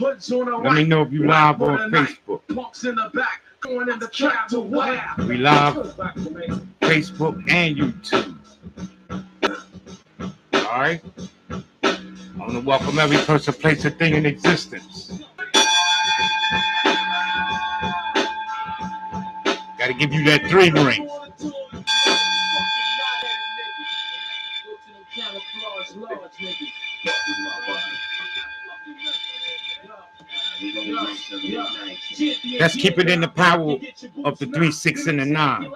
Let me know if you live on Facebook. We live Facebook and YouTube. All right. I want to welcome every person, place, and thing in existence. Got to give you that 3 ring. Let's keep it in the power of the 3, 6, and the 9. A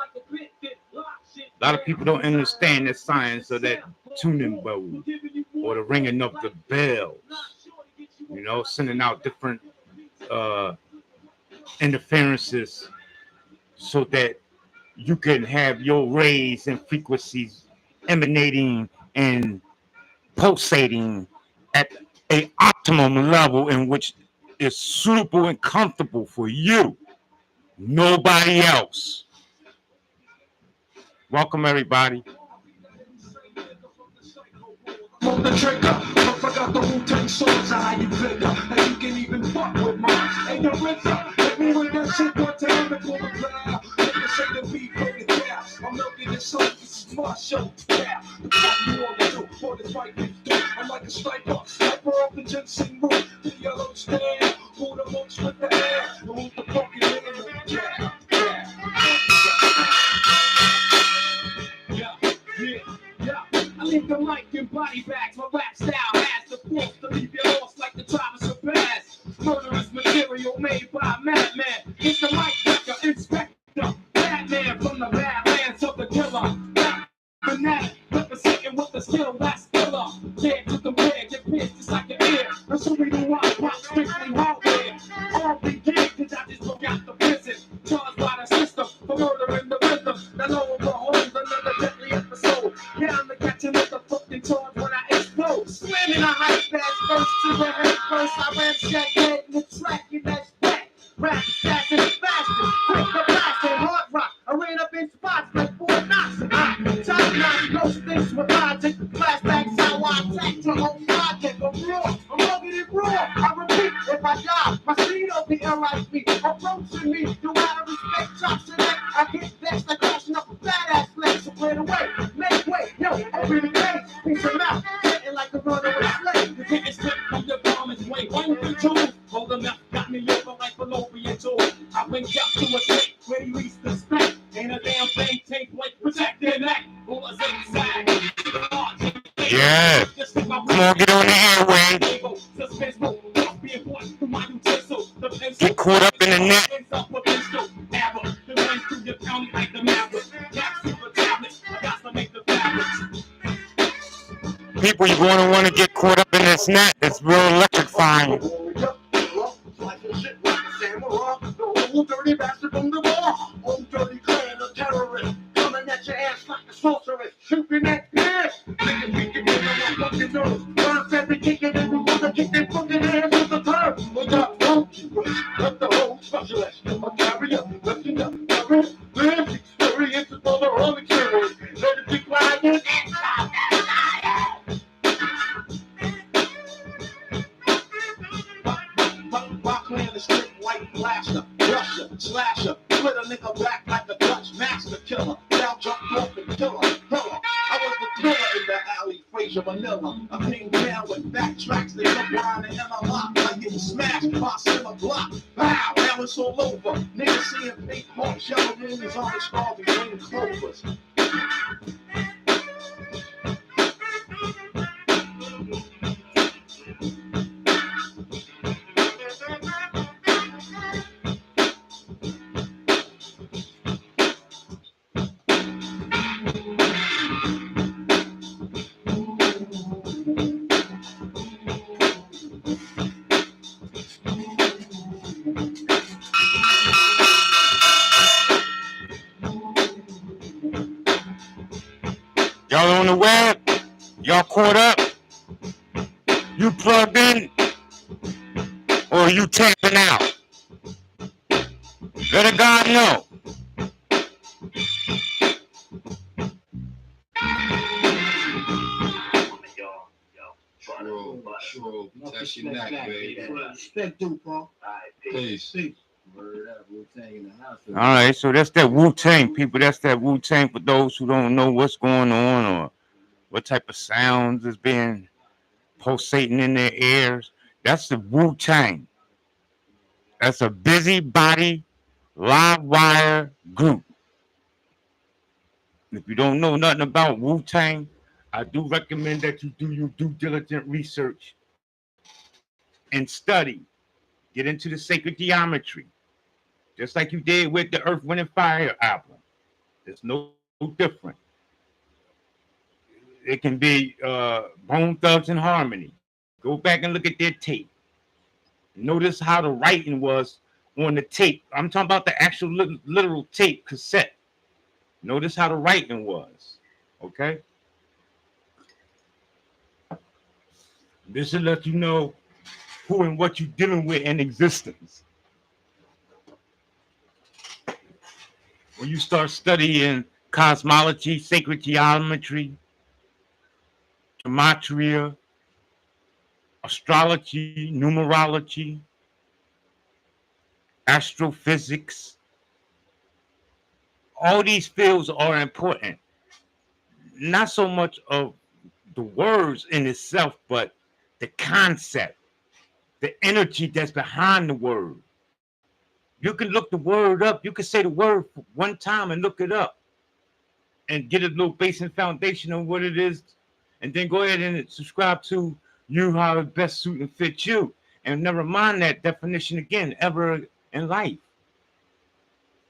lot of people don't understand the science of that tuning bowl or the ringing of the bells. You know, sending out different interferences so that you can have your rays and frequencies emanating and pulsating at a optimum level in which is suitable and comfortable for you, nobody else. Welcome everybody. On the trigger, I forgot the Wu-Tang swords, how you figure, and you can even fuck with mine. And your RZA, let me with that shit one time and pull the plow. Niggas say the beat, play the cow. I'm milking this soul, this is my show. Yeah, the fuck you wanna do for this fight we do? I'm like a sniper off the ginseng root. The yellow stand, who the most with the air, and who the fucking nigga? Yeah. I leave the mic and body bags. My rap style has the force to leave you lost like the Thomas of Bass. Murderous material made by a madman. It's the mic wrecker, inspector, Batman from the badlands of the killer. Fanatic, representing with the skill that's killer. Dead to the red, get pissed just like your ear. That's the reason why I pop strictly hardware. All began cause I just broke out the prison. Charged by the system for murdering the rhythm. Now lo and behold, another deadly episode. Yeah, I'm the catching with the fucking charge when I explode. Slamming a hype fast first to the head first. I ramshack dead in the track and that's back. Rap faster and faster. Quick the blast and hard rock. I ran up in spots like 4 knocks. Top notch, ghost things with logic. Flashbacks how I attack to home project. I'm raw, I'm rugged and raw. I repeat, if I die, my seed will be LIP. Approaching me, do out of respect, chops and neck. I get vexed like crashing up a fat ass leg. So play the way, make way, yo, open the gate, piece of mouth, getting like a runaway slave. You can't slip from your garment's way. 1, 2, 2, hold them up, got me over like fallopian tube. I went up to a snake where he reached the spec. Ain't a damn thing, take like protect their neck. Who was zigzag? Yeah. Come on, get on the airway. Get caught up in the net. People, you're going to want to get caught up in this net. It's real electrifying. Old dirty bastard from the wall. Old dirty clan of terrorists. Coming at your ass like a sorceress. Shooting at piss. Niggas thinking they know what fucking knows. Rhymes that they kicking in the water. Kick their fucking ass with the curve. We got funky with up the whole specialist. A carrier, lifting up, current. Live experiences for the whole experience. Let it be quiet and stop that fire. My clan is strict white blaster. Rusher, slasher, split a nigga back like a Dutch master killer. Now jumped off and killer. I was the thriller in the alley, Fraser Manila. I came down with backtracks, they come blind and MLI. I get smashed by Simmer Block. Pow, now it's all over. Niggas seeing pink hawks, yellow moons, orange stars, and green clovers. Y'all on the web? Y'all caught up? You plugged in? Or you tapping out? Let a God know. True. Touch your neck, baby. Respect too, Paul. Peace. Word up, Wu-Tang in the house. All right, so that's that Wu-Tang, people. That's that Wu-Tang for those who don't know what's going on or what type of sounds is being pulsating in their ears. That's the Wu-Tang. That's a busybody live wire group. If you don't know nothing about Wu-Tang, I do recommend that you do your due diligent research and study. Get into the sacred geometry, just like you did with the Earth, Wind, and Fire album. It's no different. It can be Bone Thugs and Harmony. Go back and look at their tape. Notice how the writing was on the tape. I'm talking about the actual literal tape cassette. Notice how the writing was. Okay? This will let you know who and what you're dealing with in existence. When you start studying cosmology, sacred geometry, gematria, astrology, numerology, astrophysics, all these fields are important. Not so much of the words in itself, but the concept, the energy that's behind the word. You can look the word up. You can say the word one time and look it up and get a little basic foundation on what it is. And then go ahead and subscribe to you how it best suit and fit you. And never mind that definition again ever in life.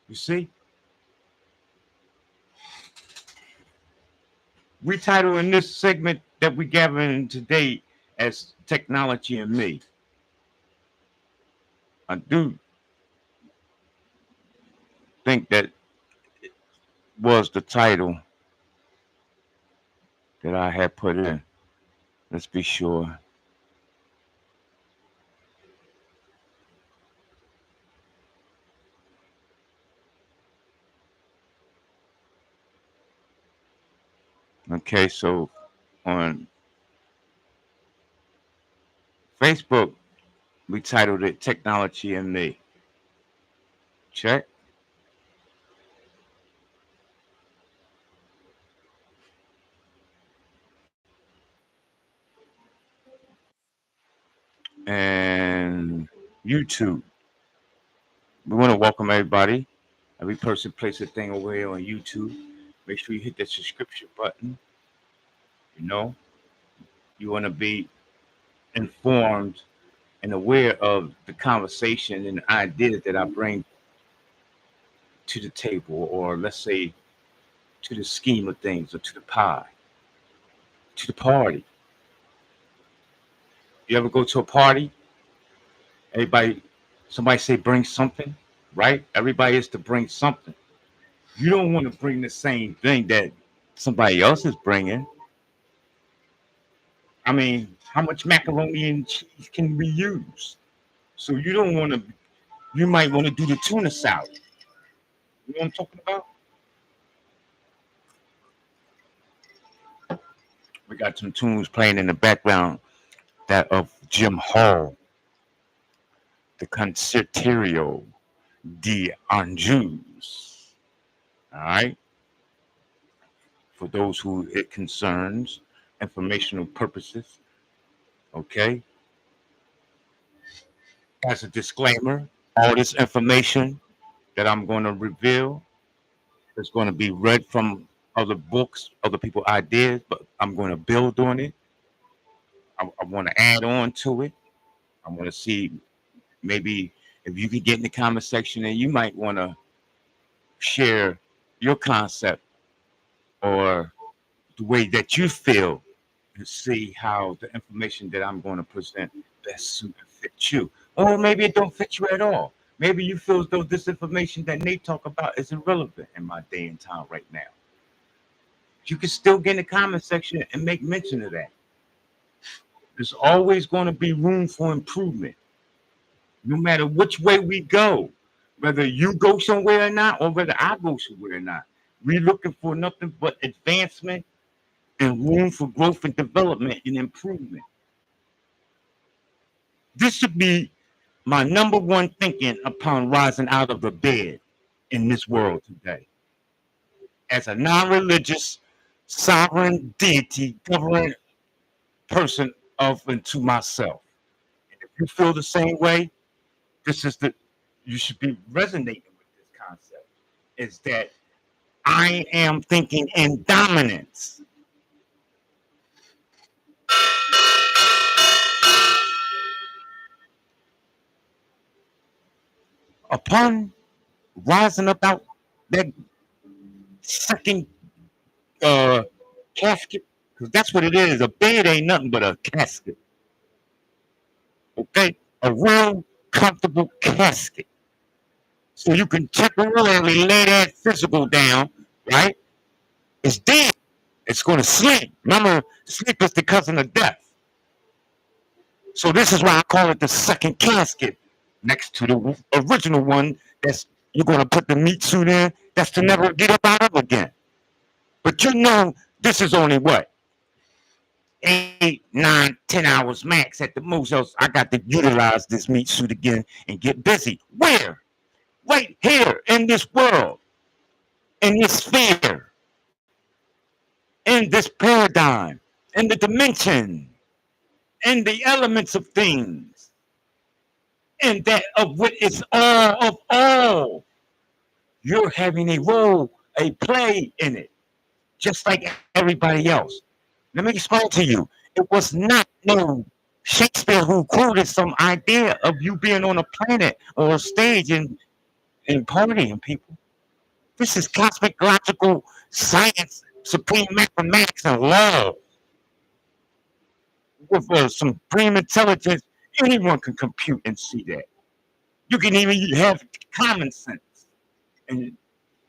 You see? We title in this segment that we gathering today as Technology and Me. I do think that was the title that I had put in. Let's be sure. Okay, so on Facebook, we titled it Technology and Me. Check. And YouTube. We want to welcome everybody. Every person place a thing over here on YouTube. Make sure you hit that subscription button. You know, you want to be informed and aware of the conversation and the ideas that I bring to the table, or let's say to the scheme of things, or to the pie, to the party. You ever go to a party? Somebody say bring something, right? Everybody is to bring something. You don't want to bring the same thing that somebody else is bringing. I mean, how much macaroni and cheese can we use? So you don't want to. You might want to do the tuna salad. You know what I'm talking about? We got some tunes playing in the background, that of Jim Hall, the Concertario de Anjous. All right. For those who it concerns, informational purposes. Okay. As a disclaimer, all this information that I'm going to reveal is going to be read from other books, other people's ideas, but I'm going to build on it. I want to add on to it. I want to see maybe if you could get in the comment section and you might want to share your concept or the way that you feel to see how the information that I'm going to present best suit and fit you. Or maybe it don't fit you at all. Maybe you feel as though this information that Nate talk about is irrelevant in my day and time right now. You can still get in the comment section and make mention of that. There's always going to be room for improvement, no matter which way we go, whether you go somewhere or not, or whether I go somewhere or not. We're looking for nothing but advancement and room for growth and development and improvement. This should be my number one thinking upon rising out of the bed in this world today. As a non-religious, sovereign deity, governing person of and to myself. And if you feel the same way, this is the you should be resonating with this concept. Is that I am thinking in dominance. Upon rising up out that second casket, because that's what it is. A bed ain't nothing but a casket. Okay? A real comfortable casket. So you can temporarily lay that physical down, right? It's dead. It's going to sleep. Remember, sleep is the cousin of death. So this is why I call it the second casket, next to the original one that's you're going to put the meat suit in. That's to never get up out of again. But you know, this is only what 8, 9, 10 hours max at the most. Else I got to utilize this meat suit again and get busy. Where? Right here in this world, in this sphere, in this paradigm, in the dimension, in the elements of things, and that of what is all of all. You're having a role, a play in it, just like everybody else. Let me explain to you. It was not no Shakespeare who quoted some idea of you being on a planet or a stage and partying people. This is cosmic logical science, supreme mathematics, and love. With supreme intelligence, anyone can compute and see that. You can even have common sense, and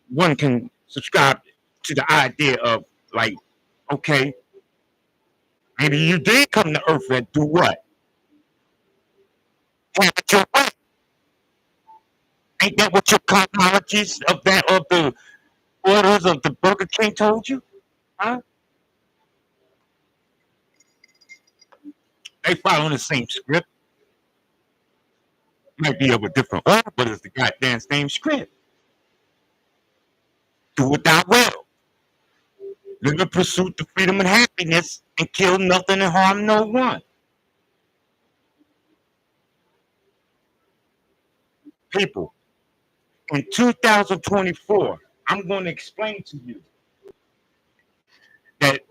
one can subscribe to the idea of like, okay, maybe you did come to Earth and do what? Have it your way. Ain't that what your cosmologies of the orders of the Burger King told you? Huh? They following the same script. Might be of a different order, but it's the goddamn same script. Do what thou will. Live in pursuit of freedom and happiness and kill nothing and harm no one. People, in 2024, I'm going to explain to you that,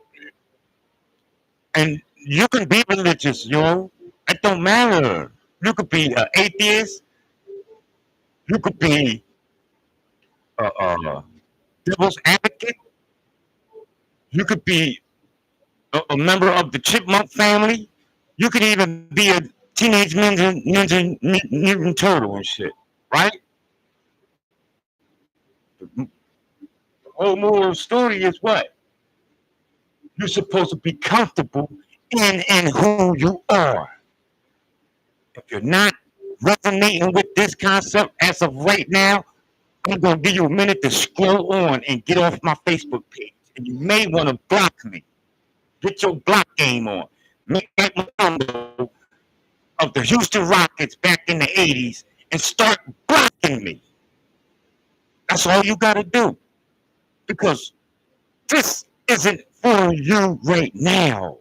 and you can be religious, yo. It don't matter. You could be an atheist. You could be a devil's advocate. You could be a member of the chipmunk family. You could even be a teenage ninja mutant turtle and shit, right? The whole moral of the story is what? You're supposed to be comfortable in who you are. If you're not resonating with this concept as of right now, I'm going to give you a minute to scroll on and get off my Facebook page. And you may want to block me. Get your block game on. Make that Mutombo of the Houston Rockets back in the 80s and start blocking me. That's all you got to do. Because this isn't for you right now.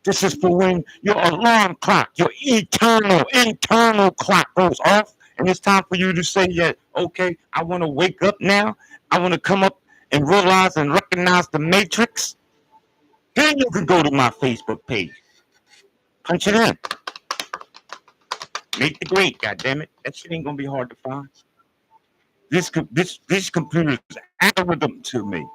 This is for when your alarm clock, your eternal, internal clock goes off, and it's time for you to say, yeah, okay, I want to wake up now. I want to come up and realize and recognize the matrix. Then you can go to my Facebook page. Punch it in. Make the grade, goddammit. That shit ain't gonna be hard to find. This computer's algorithm to me.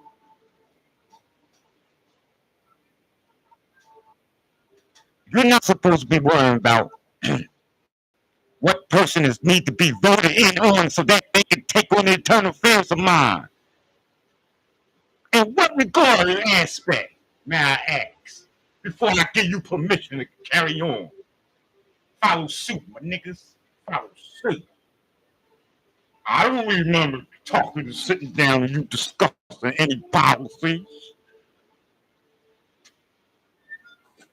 You're not supposed to be worrying about what person is need to be voted in on so that they can take on the eternal affairs of mine. In what regard and aspect, may I ask, before I give you permission to carry on? Follow suit, my niggas. Follow suit. I don't remember talking and sitting down and you discussing any policies.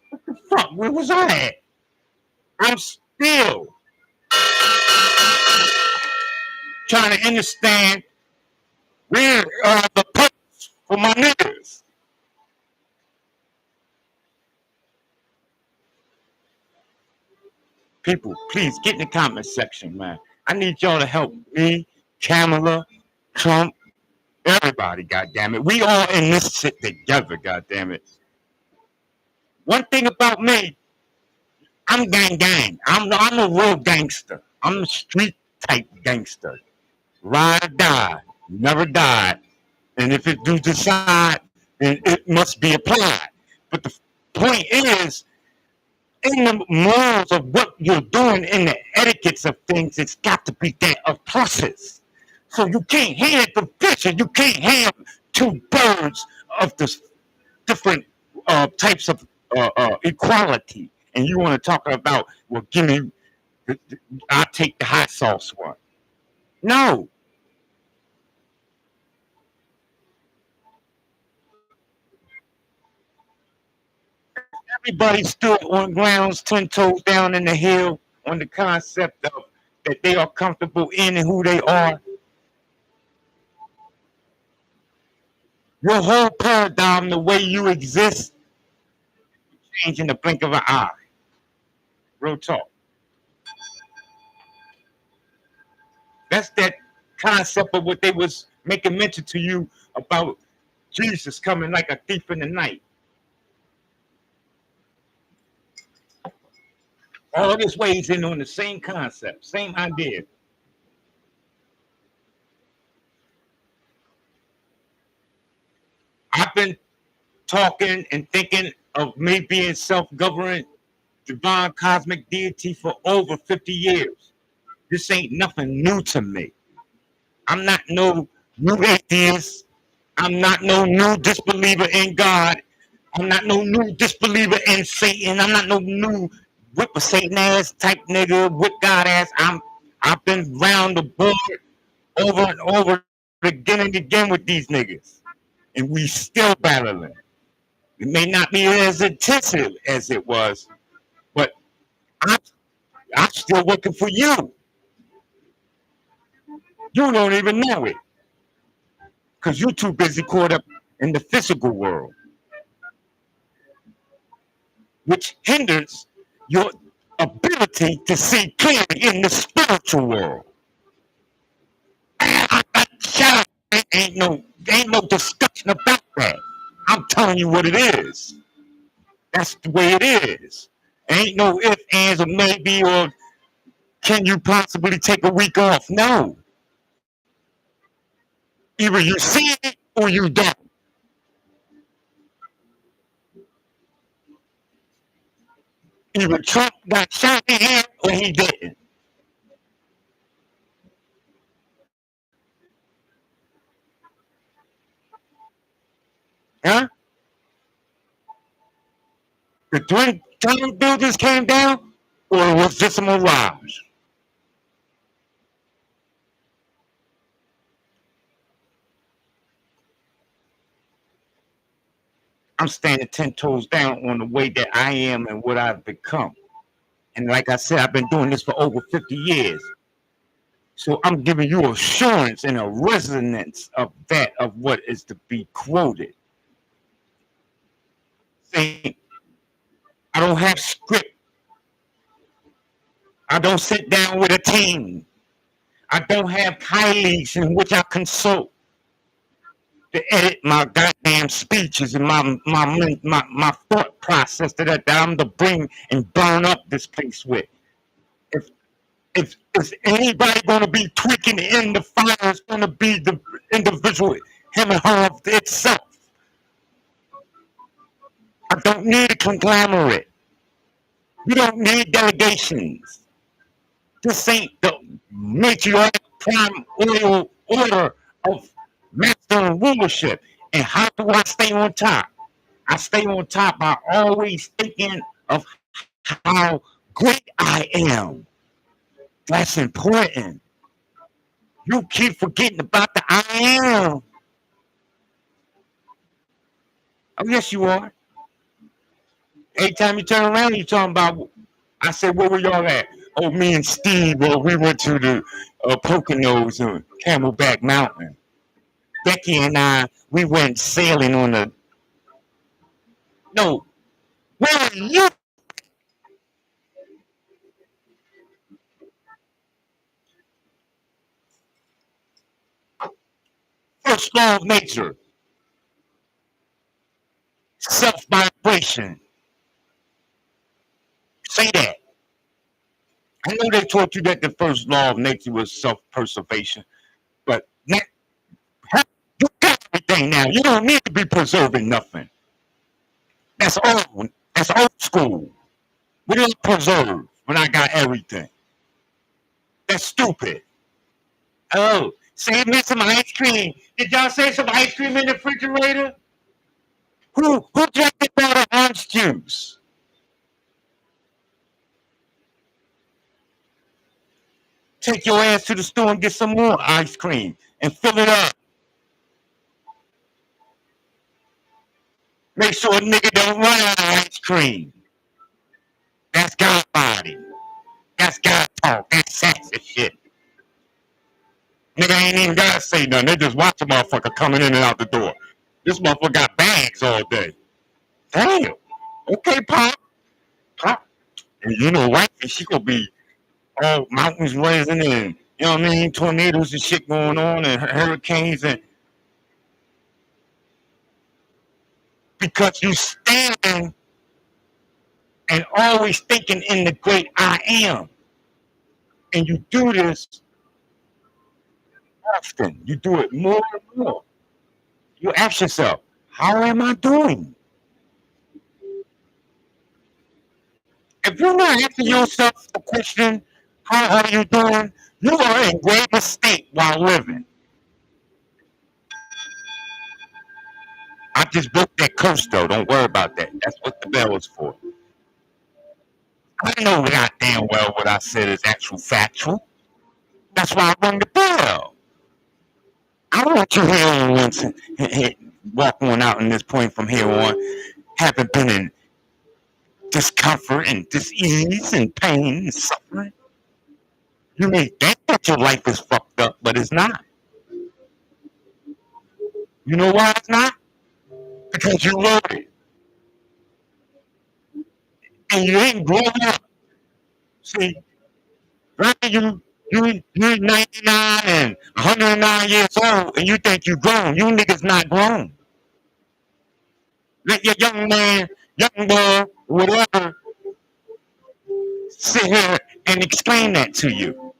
What the fuck? Where was I at? I'm still trying to understand where are the purpose for my niggas. People, please get in the comment section, man. I need y'all to help me, Kamala, Trump, everybody, goddammit. We all in this shit together, goddammit. One thing about me, I'm gang. I'm a real gangster. I'm a street type gangster. Ride or die. Never died. And if it do decide, then it must be applied. But the point is, in the morals of what you're doing, in the etiquettes of things, it's got to be that of pluses. So you can't have the picture. You can't have two birds of the different types of equality. And you want to talk about, well, give me, I'll take the hot sauce one. No. Everybody stood on grounds 10 toes down in the hill on the concept of that they are comfortable in and who they are. Your whole paradigm, the way you exist, change in the blink of an eye. Real talk. That's that concept of what they was making mention to you about Jesus coming like a thief in the night. All this weighs in on the same concept, same idea. I've been talking and thinking of me being self-governed, divine cosmic deity for over 50 years. This ain't nothing new to me. I'm not no new atheist. I'm not no new disbeliever in God. I'm not no new disbeliever in Satan. I'm not no new whip a Satan ass type nigga, whip God ass. I've been round the board over and over again and again with these niggas. And we still battling. It may not be as intensive as it was, but I'm still working for you. You don't even know it. Because you're too busy caught up in the physical world, which hinders your ability to see clearly in the spiritual world. Shut up. Ain't no discussion about that. I'm telling you what it is. That's the way it is. Ain't no if, ands, or maybe, or can you possibly take a week off? No. Either you see it or you don't. Either Trump got shot in the head or he didn't. Huh? The Twin Tower buildings came down, or it was just a mirage? I'm standing 10 toes down on the way that I am and what I've become. And like I said, I've been doing this for over 50 years. So I'm giving you assurance and a resonance of that, of what is to be quoted. Saying, I don't have script. I don't sit down with a team. I don't have colleagues in which I consult to edit my goddamn speeches and my thought process that I'm to bring and burn up this place with. If anybody going to be tweaking in the fire, it's going to be the individual, him and her of itself. I don't need a conglomerate. You don't need delegations. This ain't the matriarch prime oil order of master and rulership. And how do I stay on top? I stay on top by always thinking of how great I am. That's important. You keep forgetting about the I am. Oh, yes, you are. Every time you turn around, you're talking about, I said, where were y'all at? Oh, me and Steve, well, we went to the Poconos and Camelback Mountain. Becky and I, we went sailing on the. No, where are you? First law of nature, self vibration. Say that. I know they taught you that the first law of nature was self preservation, but now, you got everything now. You don't need to be preserving nothing. That's old. That's old school. We didn't preserve when I got everything. That's stupid. Oh, save me some ice cream. Did y'all save some ice cream in the refrigerator? Who drank the bottle of orange juice? Take your ass to the store and get some more ice cream and fill it up. Make sure a nigga don't run out of ice cream. That's God body. That's God talk. That's sexy shit. Nigga ain't even gotta say nothing. They just watch a motherfucker coming in and out the door. This motherfucker got bags all day. Damn. Okay, Pop. Pop. And you know, wifey, she gonna be all mountains rising and, you know what I mean, tornadoes and shit going on and hurricanes and because you stand and always thinking in the great I am. And you do this often. You do it more and more. You ask yourself, how am I doing? If you're not asking yourself the question, how are you doing? You are in great mistake while living. I just broke that curse though. Don't worry about that. That's what the bell is for. I know goddamn well what I said is actual factual. That's why I rung the bell. I don't want you here on once and walk on out in this point from here on. Haven't been in discomfort and dis-ease and pain and suffering. You may think that your life is fucked up, but it's not. You know why it's not? Because you loaded and you ain't grown up. See, right? You're 99 and 109 years old, and you think you grown. You niggas not grown. Let your young man, young boy, whatever, sit here and explain that to you.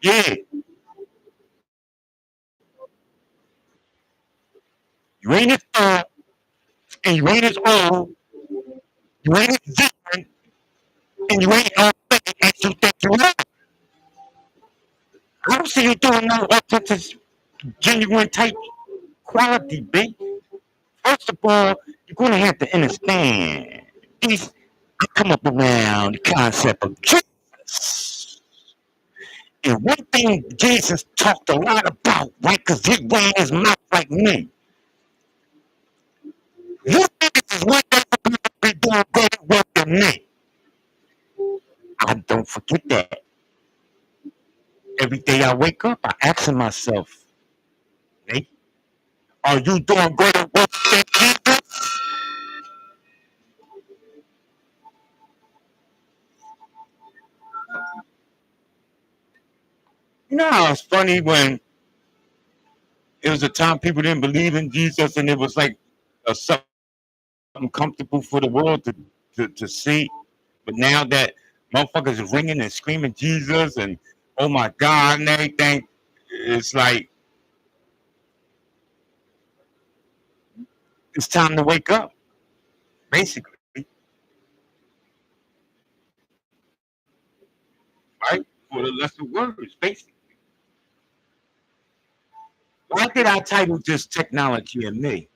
Yeah, you ain't as tall, and you ain't as old, you ain't as different, and you ain't all fake as you think you are. I don't see you doing no authentic, genuine type quality, B. First of all, you're gonna have to understand these. I come up around the concept of Jesus. And one thing Jesus talked a lot about, right? Because he ran his mouth like me. You niggas is one day supposed to be doing greater work than me. I don't forget that. Every day I wake up, I ask myself, hey, are you doing greater work than Jesus? You know how it's funny when it was a time people didn't believe in Jesus and it was like something comfortable for the world to see. But now that motherfuckers are ringing and screaming Jesus and oh my God and everything, it's like it's time to wake up, basically, right? For the lesser words, basically. Why did I title this technology and me?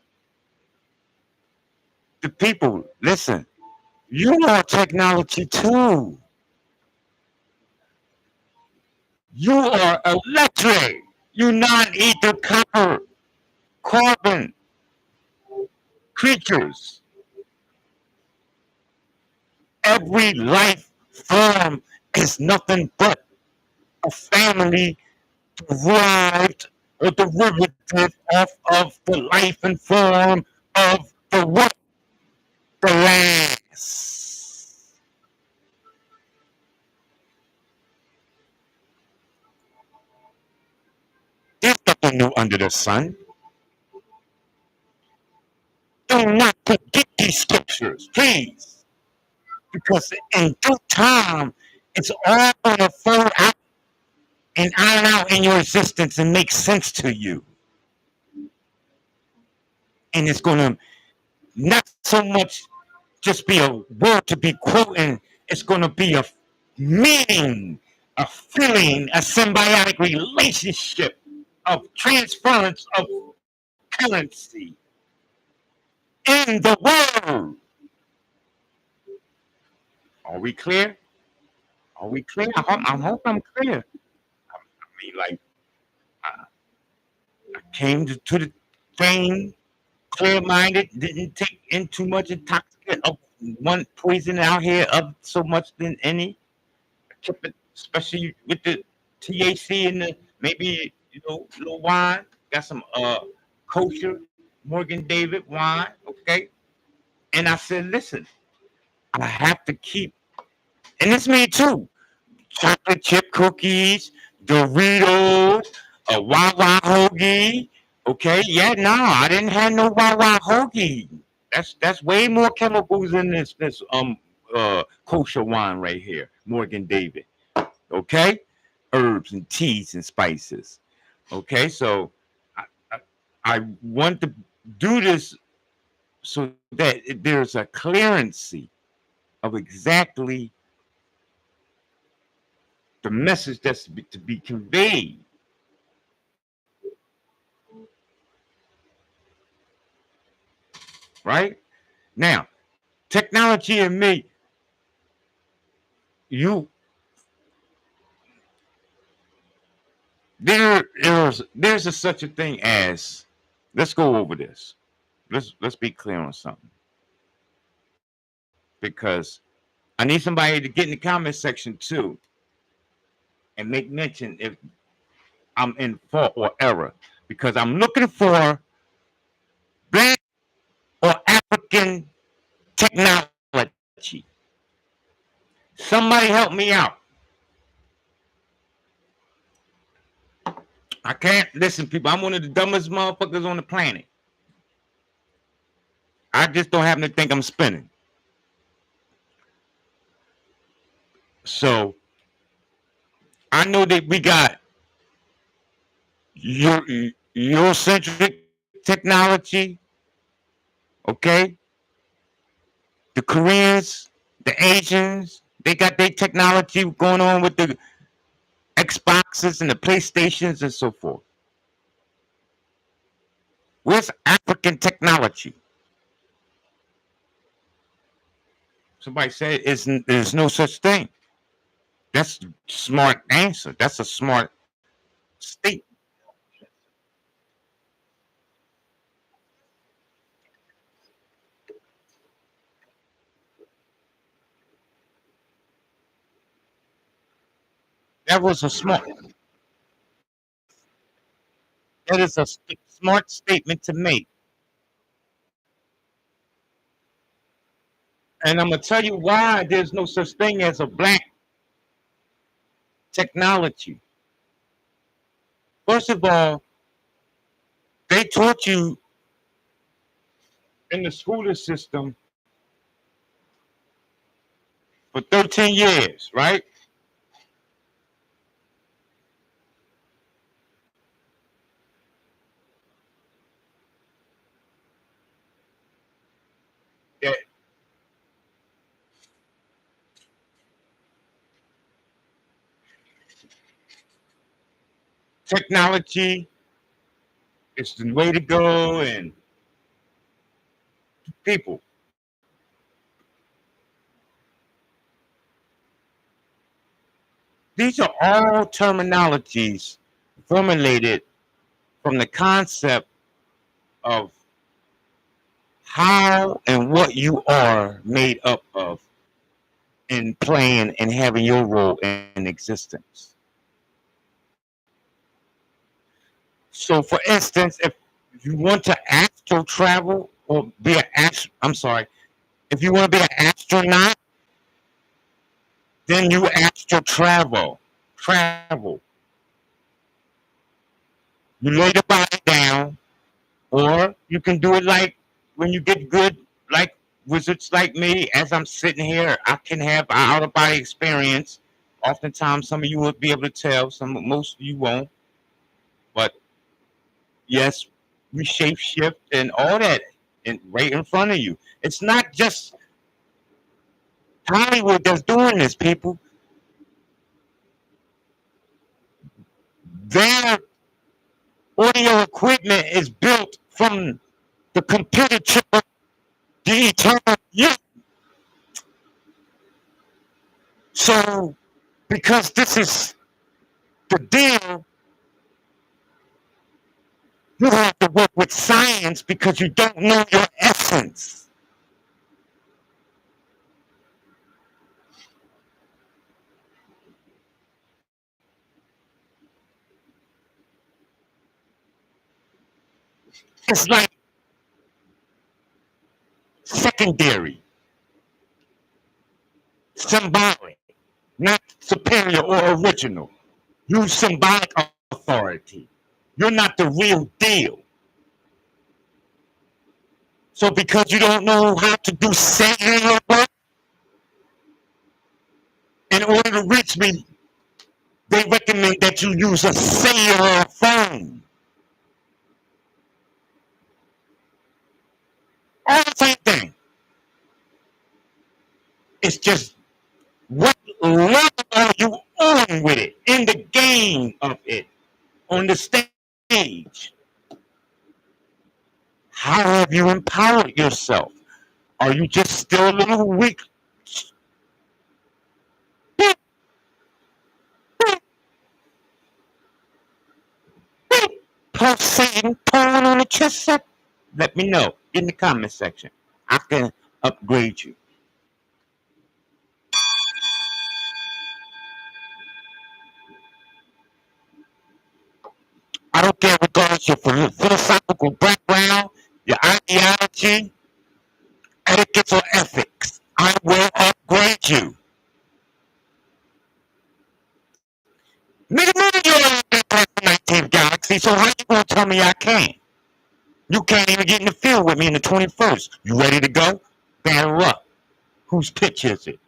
The people, listen, you are technology too. You are electric. You non-ether copper, carbon creatures. Every life form is nothing but a family derived or derivative of the life and form of the what? The last. There's nothing new under the sun. Do not forget these scriptures, please, because in due time, it's all going to fall out and iron out in your existence and make sense to you. And it's going to not so much just be a word to be quoting, it's going to be a meaning, a feeling, a symbiotic relationship of transference of currency in the world. Are we clear? Are we clear? I hope I'm clear. I mean, like, I came to the thing clear-minded, didn't take in too much intoxicant of one poison out here of so much than any. I kept it, especially with the THC and the maybe little wine. Got some kosher Morgan David wine, okay. And I said, listen, I have to keep, and it's me too. Chocolate chip cookies, Doritos, a Wawa hoagie. Okay, yeah, no, I didn't have no Wawa hoagie. That's way more chemicals in this kosher wine right here, Morgan David. Okay, herbs and teas and spices. Okay, so I I, I want to do this so that there's a clearancy of exactly the message that's to be conveyed. Right now, technology and me, you there's a such a thing as, let's go over this. Let's be clear on something, because I need somebody to get in the comment section too and make mention if I'm in fault or error, because I'm looking for black or African technology. Somebody help me out. I can't listen, people. I'm one of the dumbest motherfuckers on the planet. I just don't happen to think I'm spinning. So I know that we got Eurocentric technology, okay? The Koreans, the Asians, they got their technology going on with the Xboxes and the PlayStations and so forth. Where's African technology? Somebody said there's no such thing. That's a smart answer. That's a smart statement. That was a smart. That is a smart statement to make. And I'm gonna tell you why there's no such thing as a black technology. First of all, they taught you in the schooling system for 13 years, right? That technology is the way to go, and people, these are all terminologies formulated from the concept of how and what you are made up of. in playing and having your role in existence. So, for instance, if you want to astral travel or be I'm sorry, if you want to be an astronaut, then you astral travel. Travel. You lay the body down, or you can do it like when you get good, like wizards like me. As I'm sitting here, I can have an out of body experience. Oftentimes, some of you will be able to tell. Most of you won't. But yes, we shape shift and all that, and right in front of you. It's not just Hollywood that's doing this, people. Their audio equipment is built from the computer chip of the eternal youth. So, because this is the deal, you have to work with science because you don't know your essence. It's like secondary, symbolic, not superior or original. Use symbolic authority. You're not the real deal. So because you don't know how to do cellular work, in order to reach me, they recommend that you use a cellular phone. All the same thing. It's just what level are you on with it, in the game of it, on the stage? How have you empowered yourself? Are you just still a little weak? Beep, beep, beep. Pulsating, pulling on the chest set? Let me know in the comment section. I can upgrade you. I don't care regardless your philosophical background, your ideology, etiquette, or ethics. I will upgrade you. Nigga, none of you are in the 19th galaxy, so how you gonna tell me I can't? You can't even get in the field with me in the 21st. You ready to go? Batter up. Whose pitch is it?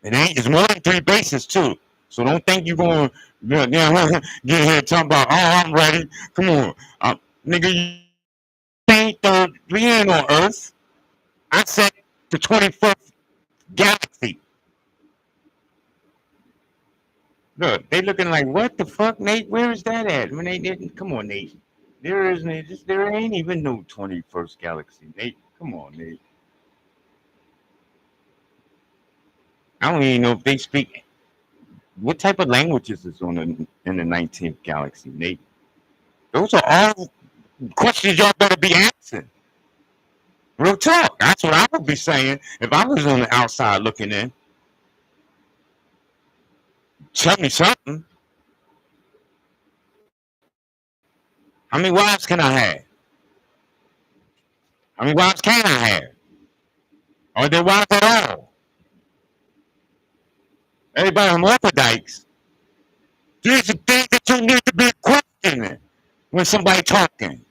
It ain't. It's more than three bases too. So don't think you're going to get here talking about, oh, I'm ready. Come on. Nigga, you we ain't on Earth. I said the 21st galaxy. Look, they looking like, what the fuck, Nate? Where is that at? When they didn't, come on, Nate. There ain't even no 21st galaxy, Nate. Come on, Nate. I don't even know if they speak. What type of languages is in the 19th galaxy, Nate? Those are all questions y'all better be answering. Real talk. That's what I would be saying if I was on the outside looking in. Tell me something. How many wives can I have? How many wives can I have? Are there wives at all? Everybody on Morphodikes. These are things that you need to be questioning when somebody talking.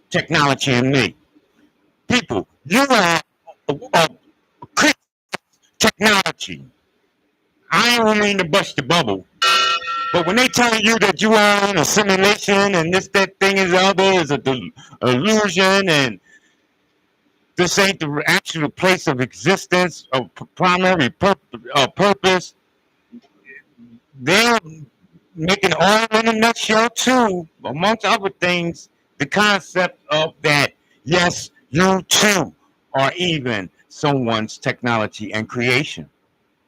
Technology and me. People, you are a technology. I don't mean to bust the bubble, but when they tell you that you are in a simulation and this, that thing is other is a illusion and this ain't the actual place of existence of primary purpose, they're making all in a nutshell too, amongst other things, the concept of that, yes, you too are even someone's technology and creation.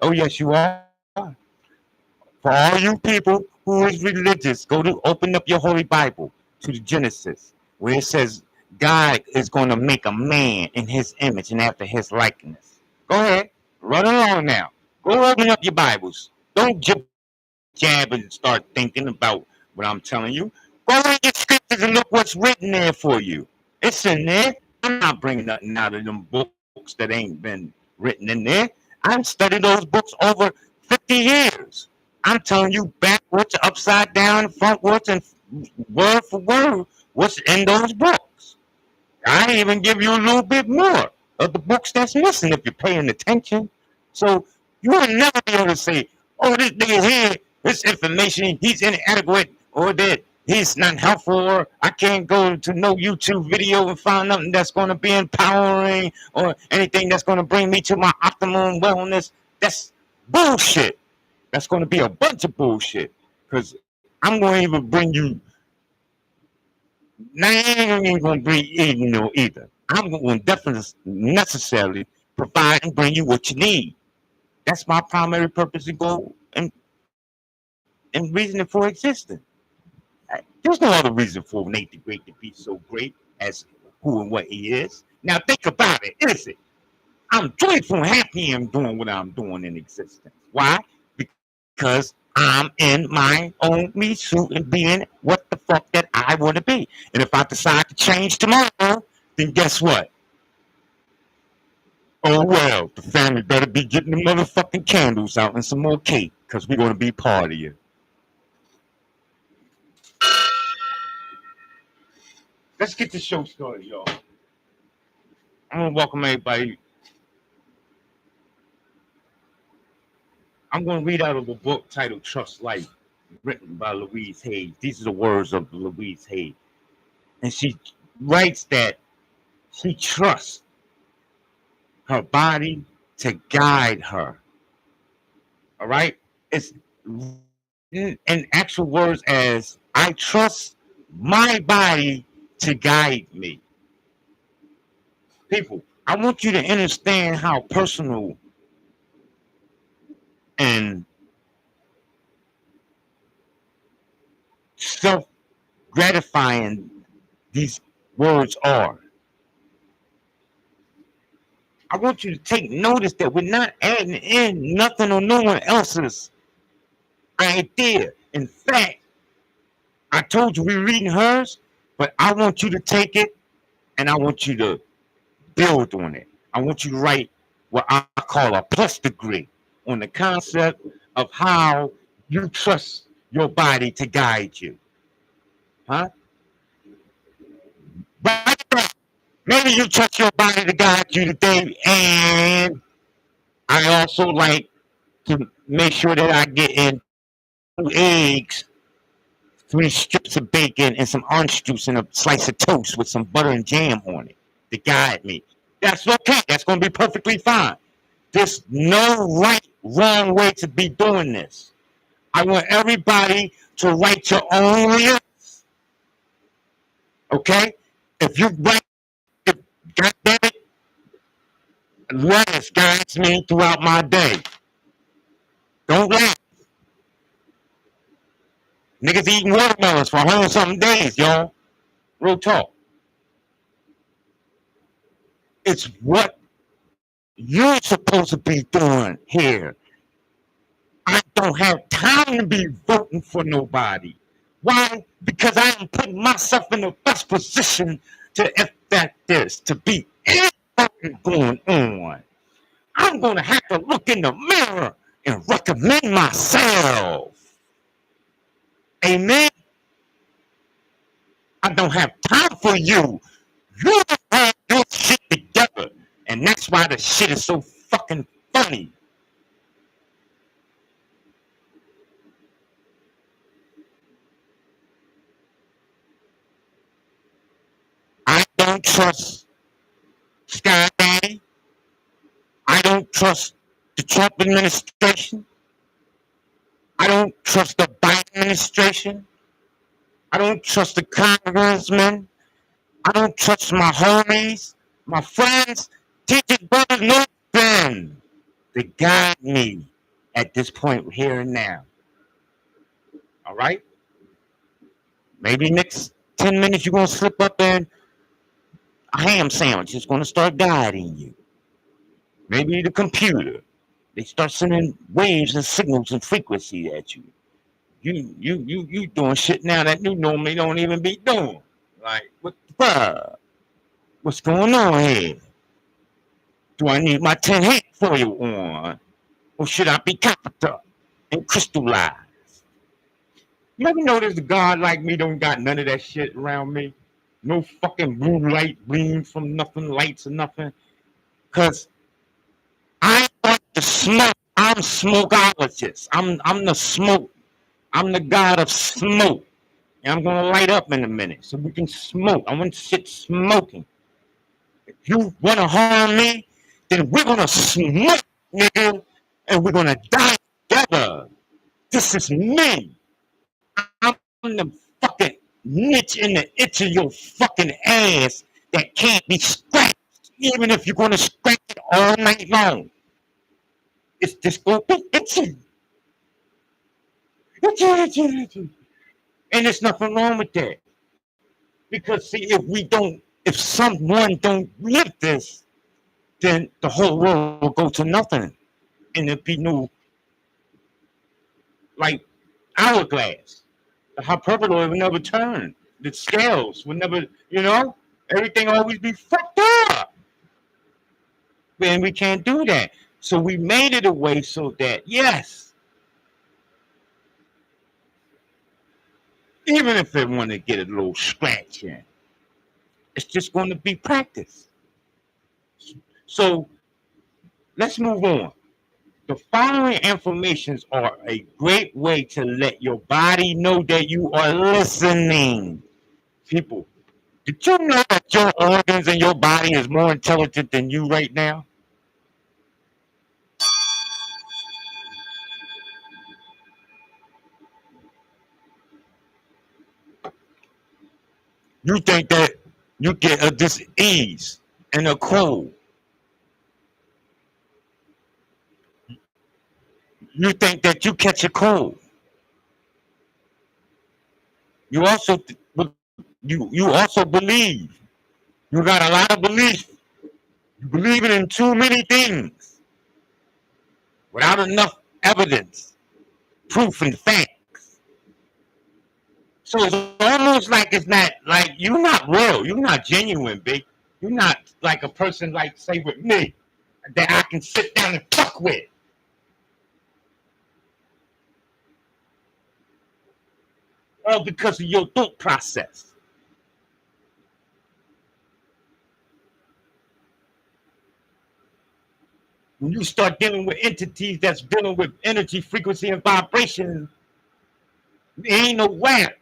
Oh, yes, you are. For all you people who is religious, go to open up your Holy Bible to the Genesis. where it says God is going to make a man in his image and after his likeness. Go ahead, run along now. Go open up your Bibles. Don't jab and start thinking about what I'm telling you. Go read your scriptures and look what's written there for you. It's in there. I'm not bringing nothing out of them books that ain't been written in there. I've studied those books over 50 years. I'm telling you backwards, upside down, frontwards, and word for word what's in those books. I even give you a little bit more of the books that's missing if you're paying attention. So you will never be able to say, oh, this nigga here, this information, he's inadequate, or that he's not helpful, or I can't go to no YouTube video and find nothing that's going to be empowering, or anything that's going to bring me to my optimum wellness. That's bullshit. That's going to be a bunch of bullshit. Because I'm going to even bring you, nah, I ain't going to bring you either. I'm going to definitely necessarily provide and bring you what you need. That's my primary purpose and goal and reasoning for existing. There's no other reason for Nate the Great to be so great as who and what he is. Now think about it, is it? I'm joyful and happy I'm doing what I'm doing in existence. Why? Because I'm in my own me suit and being what the fuck that I want to be. And if I decide to change tomorrow, then guess what? Oh well, the family better be getting the motherfucking candles out and some more cake, because we're going to be part of you. Let's get the show started, y'all. I'm going to welcome everybody. I'm going to read out of a book titled Trust Life, written by Louise Hay. These are the words of Louise Hay. And she writes that she trusts her body to guide her. All right? It's in actual words as, I trust my body to guide me. People, I want you to understand how personal and self-gratifying these words are. I want you to take notice that we're not adding in nothing or no one else's idea. In fact, I told you we're reading hers, but I want you to take it and I want you to build on it. I want you to write what I call a plus degree on the concept of how you trust your body to guide you. Huh? Write it down. Maybe you trust your body to guide you today, and I also like to make sure that I get in 2 eggs, 3 strips of bacon, and some orange juice and a slice of toast with some butter and jam on it to guide me. That's okay. That's going to be perfectly fine. There's no right, wrong way to be doing this. I want everybody to write your own lyrics. Okay? If you write, God damn it, letters guides me throughout my day. Don't laugh. Niggas eating watermelons for 100-something days, y'all. Real talk. It's what you're supposed to be doing here. I don't have time to be voting for nobody. Why? Because I am putting myself in the best position to affect this, to be anything going on. I'm going to have to look in the mirror and recommend myself. Amen? I don't have time for you. You don't have your shit together. And that's why the shit is so fucking funny. I don't trust Sky Daddy. I don't trust the Trump administration. I don't trust the Biden administration. I don't trust the congressmen. I don't trust my homies, my friends, teachers, brothers, nothing to guide me at this point here and now. All right? Maybe next 10 minutes, you're going to slip up and a ham sandwich is going to start guiding you. Maybe the computer. They start sending waves and signals and frequency at you. You doing shit now that you normally don't even be doing. Like, what the fuck? What's going on here? Do I need my 10 hat foil on? Or should I be copped up and crystallized? You ever notice a God like me don't got none of that shit around me? No fucking blue light beams from nothing, lights or nothing. Cause I like the smoke. I'm smokeologist. I'm the smoke. I'm the god of smoke. And I'm gonna light up in a minute so we can smoke. I want shit smoking. If you wanna harm me, then we're gonna smoke, nigga, and we're gonna die together. This is me. I'm the fucking niche in the itch of your fucking ass that can't be scratched, even if you're gonna scratch it all night long. It's just gonna be itchy. Itchy. And there's nothing wrong with that. Because see, if someone don't live this, then the whole world will go to nothing. And it'll be no, like, hourglass. The hyperbole will never turn. The scales will never, everything always be fucked up. And we can't do that. So we made it a way so that, yes, even if they want to get a little scratch in, it's just going to be practice. So let's move on. The following informations are a great way to let your body know that you are listening. People, did you know that your organs and your body is more intelligent than you right now? You think that you get a disease and a cold. You think that you catch a cold. You also believe. You got a lot of belief. You believe in too many things without enough evidence, proof, and facts. So it's almost like it's not like you're not real. You're not genuine, big. You're not like a person like say with me that I can sit down and fuck with. All because of your thought process. When you start dealing with entities that's dealing with energy, frequency, and vibration, there ain't no rat.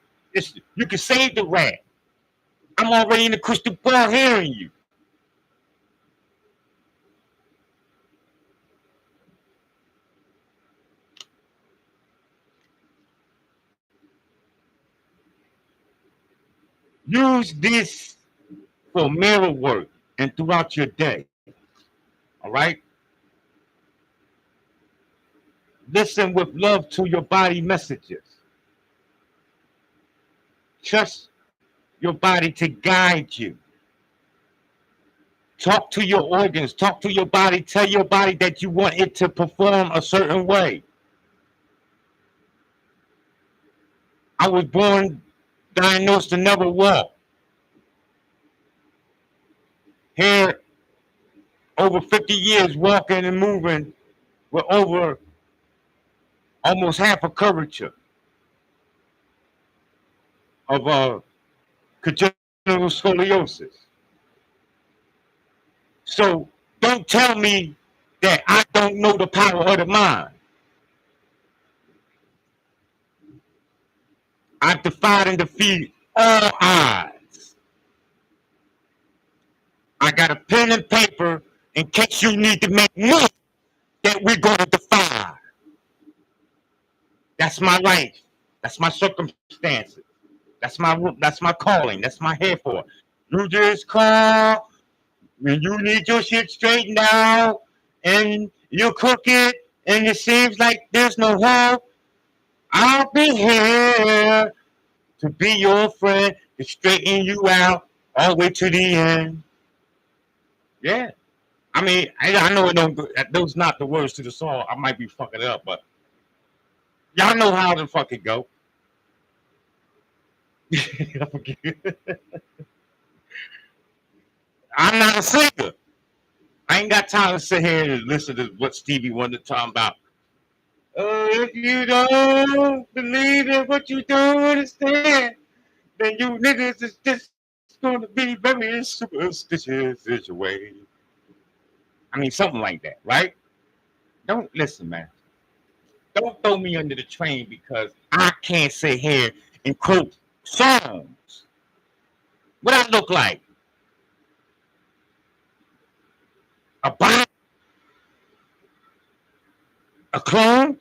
You can save the rat. I'm already in the crystal ball hearing you. Use this for mirror work and throughout your day. All right? Listen with love to your body messages. Trust your body to guide you. Talk to your organs. Talk to your body. Tell your body that you want it to perform a certain way. I was born diagnosed to never walk. Here, over 50 years walking and moving with over almost half a curvature of congenital scoliosis. So don't tell me that I don't know the power of the mind. I defied and defeated all odds. I got a pen and paper in case you need to make note that we're going to defy. That's my life. That's my circumstances. That's my calling. That's my hair for. You just call when you need your shit straightened out and you're crooked and it seems like there's no hope. I'll be here to be your friend. to straighten you out all the way to the end. Yeah. I mean, I know it don't. Those not the words to the song. I might be fucking it up, but y'all know how the fuck it go. I forget. I'm not a singer. I ain't got time to sit here and listen to what Stevie Wonder talking about. Oh, if you don't believe in what you don't understand, then you niggas is just going to be very superstitious in your way. I mean, something like that, right? Don't listen, man. Don't throw me under the train because I can't sit here and quote songs. What I look like? A bot? A clone?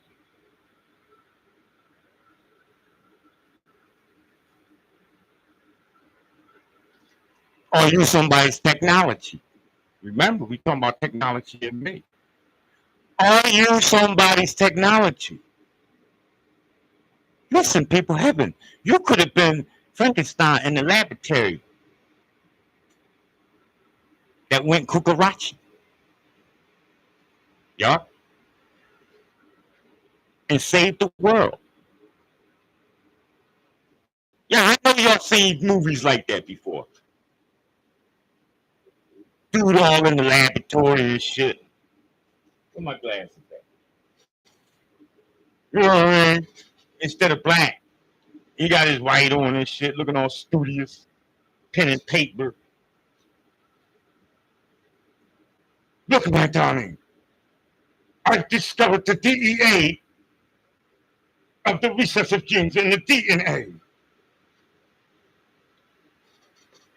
Or use somebody's technology? Remember, we talking about technology and me. Or use somebody's technology. Listen, people, heaven, you could have been Frankenstein in the laboratory that went cucaracha. Yeah? And saved the world. Yeah, I know y'all seen movies like that before. Dude all in the laboratory and shit. Where my glasses at? You know what I mean? Instead of black, he got his white on and shit, looking all studious, pen and paper. Look, my darling, I discovered the DEA of the recessive genes in the DNA.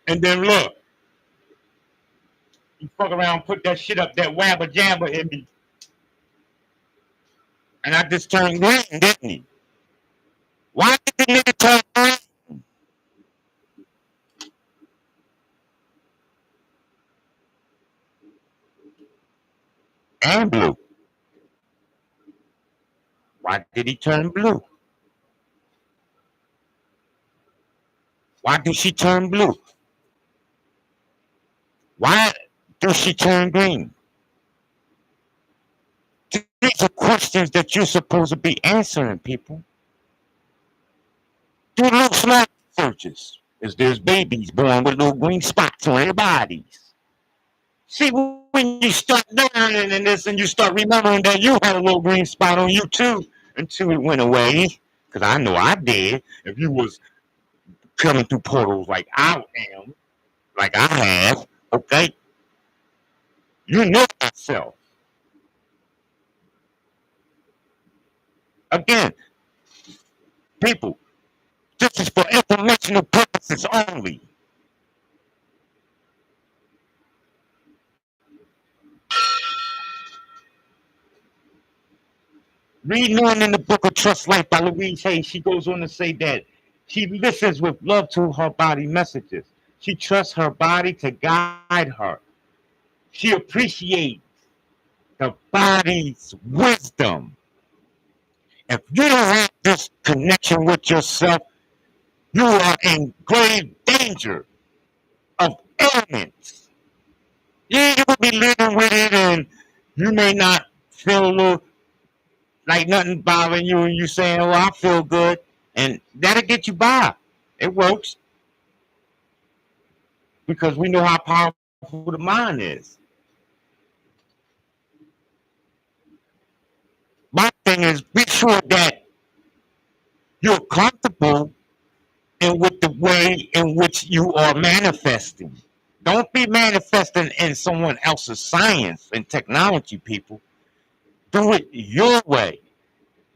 And then look, you fuck around, put that shit up, that wabba jabba in me. And I just turned green, didn't he? Why did the nigga turn green? And blue. Why did he turn blue? Why did she turn blue? Why did she turn green? These are questions that you're supposed to be answering, people. Do little small searches. Is there's babies born with little green spots on their bodies. See, when you start learning in this and you start remembering that you had a little green spot on you too, until it went away, because I know I did. If you was coming through portals like I am, like I have, okay, you know yourself. Again, people, this is for informational purposes only. Reading on in the book of Trust Life by Louise Hay, she goes on to say that she listens with love to her body messages. She trusts her body to guide her. She appreciates the body's wisdom. If you don't have this connection with yourself, you are in grave danger of ailments. Yeah, you will be living with it and you may not feel a little like nothing bothering you and you saying, oh, I feel good. And that'll get you by. It works. Because we know how powerful the mind is. My thing is be sure that you're comfortable in with the way in which you are manifesting. Don't be manifesting in someone else's science and technology, people. Do it your way.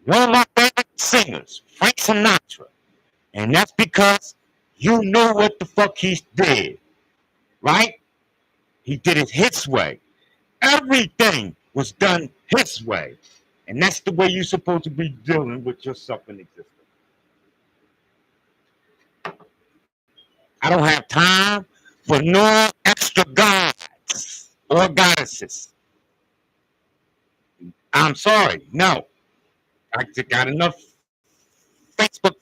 One of my favorite singers, Frank Sinatra. And that's because you know what the fuck he did. Right? He did it his way. Everything was done his way. And that's the way you're supposed to be dealing with yourself in existence. I don't have time for no extra gods or goddesses. I'm sorry. No. I just got enough Facebook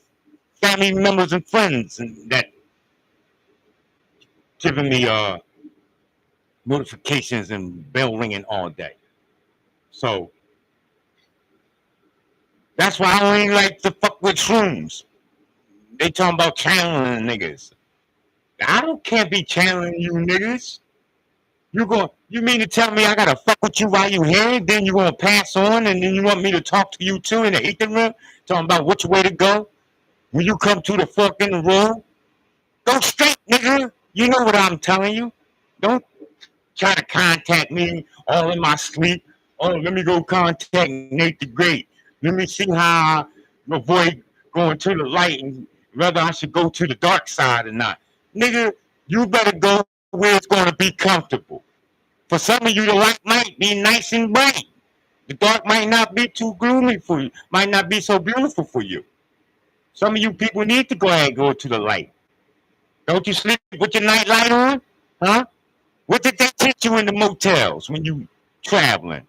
family members and friends and that giving me notifications and bell ringing all day. So that's why I don't even like to fuck with shrooms. They talking about channeling niggas. I don't can't be channeling you niggas. You mean to tell me I gotta fuck with you while you here, then you gonna pass on, and then you want me to talk to you too in the ether room, talking about which way to go when you come to the fucking room? Go straight, nigga. You know what I'm telling you. Don't try to contact me all in my sleep. Oh, let me go contact Nate the Great. Let me see how I avoid going to the light and whether I should go to the dark side or not. Nigga, you better go where it's going to be comfortable. For some of you, the light might be nice and bright. The dark might not be too gloomy for you, might not be so beautiful for you. Some of you people need to go ahead and go to the light. Don't you sleep with your night light on? Huh? What did they teach you in the motels when you traveling?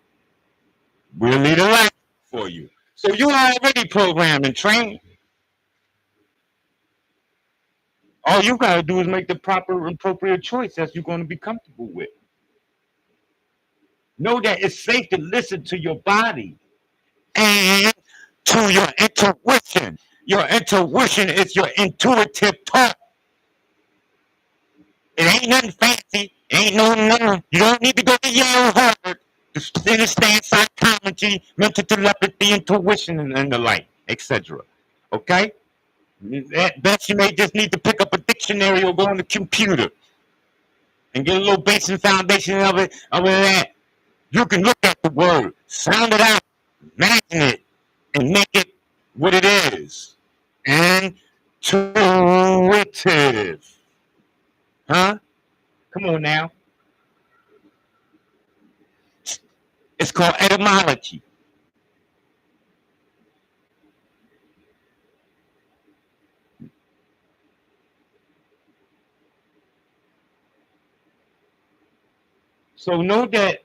We'll need a light for you. So you're already programmed and trained. All you gotta do is make the proper, appropriate choice that you're going to be comfortable with. Know that it's safe to listen to your body and to your intuition. Your intuition is your intuitive thought. It ain't nothing fancy. It ain't nothing. You don't need to go to Yale, Harvard to understand psychology, mental telepathy, intuition, and the like, etc. Okay? At best, you may just need to pick up a dictionary or go on the computer and get a little basic foundation of it. Other than that, you can look at the word, sound it out, imagine it, and make it what it is. Intuitive. Huh? Come on now. It's called etymology. So know that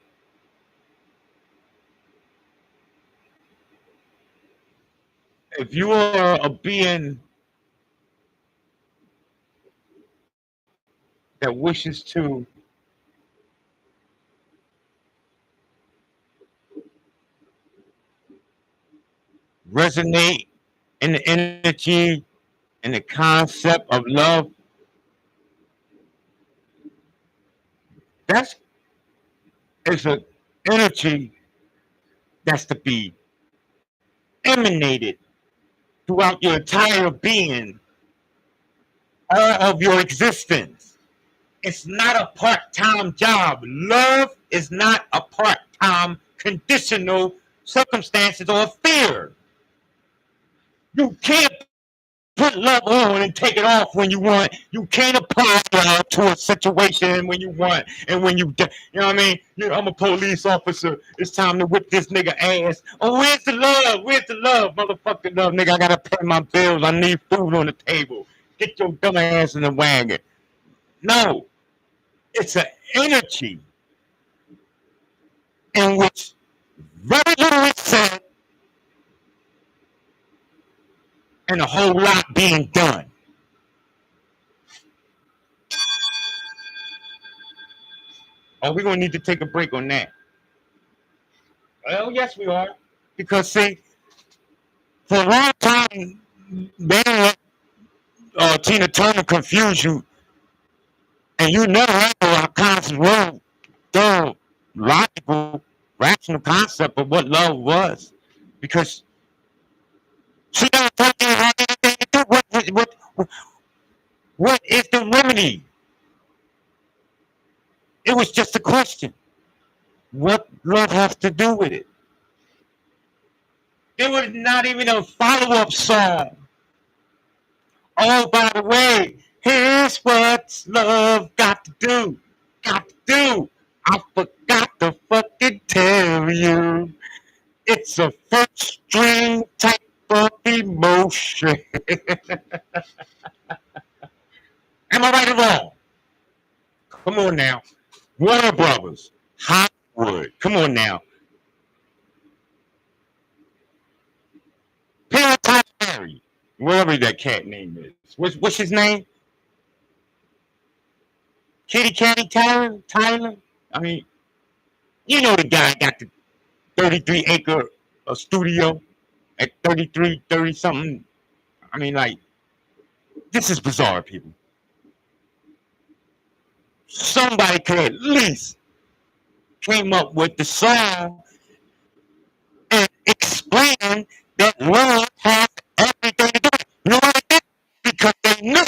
if you are a being that wishes to resonate in the energy and the concept of love, that's it's an energy that's to be emanated throughout your entire being, all of your existence. It's not a part-time job. Love is not a part-time conditional circumstances or fear. You can't put love on and take it off when you want. You can't apply love to a situation when you want and when you know what I mean? I'm a police officer. It's time to whip this nigga ass. Oh, where's the love? Where's the love? Motherfucking love, nigga. I gotta pay my bills. I need food on the table. Get your dumb ass in the wagon. No. It's an energy in which very little is said and a whole lot being done. Oh, we're gonna need to take a break on that. Well, yes, we are. Because see, for a long time, they didn't let Tina Turner confuse you, and you never had a concept, well, the logical, rational concept of what love was, because she never told you anything to do. What is the remedy? It was just a question. What love has to do with it? There was not even a follow-up song. Oh, by the way, here's what love got to do. Got to do. I forgot to fucking tell you. It's a first string type of emotion. Am I right or wrong? Come on now. Warner Brothers. Hollywood. Come on now. Perry. Whatever that cat name is. What's his name? Kitty Catty Tyler. I mean, you know the guy got the 33-acre studio at 33, 30 something. I mean, like, this is bizarre, people. Somebody could at least came up with the song and explain that love has everything to do with it. You know why they did? Because they knew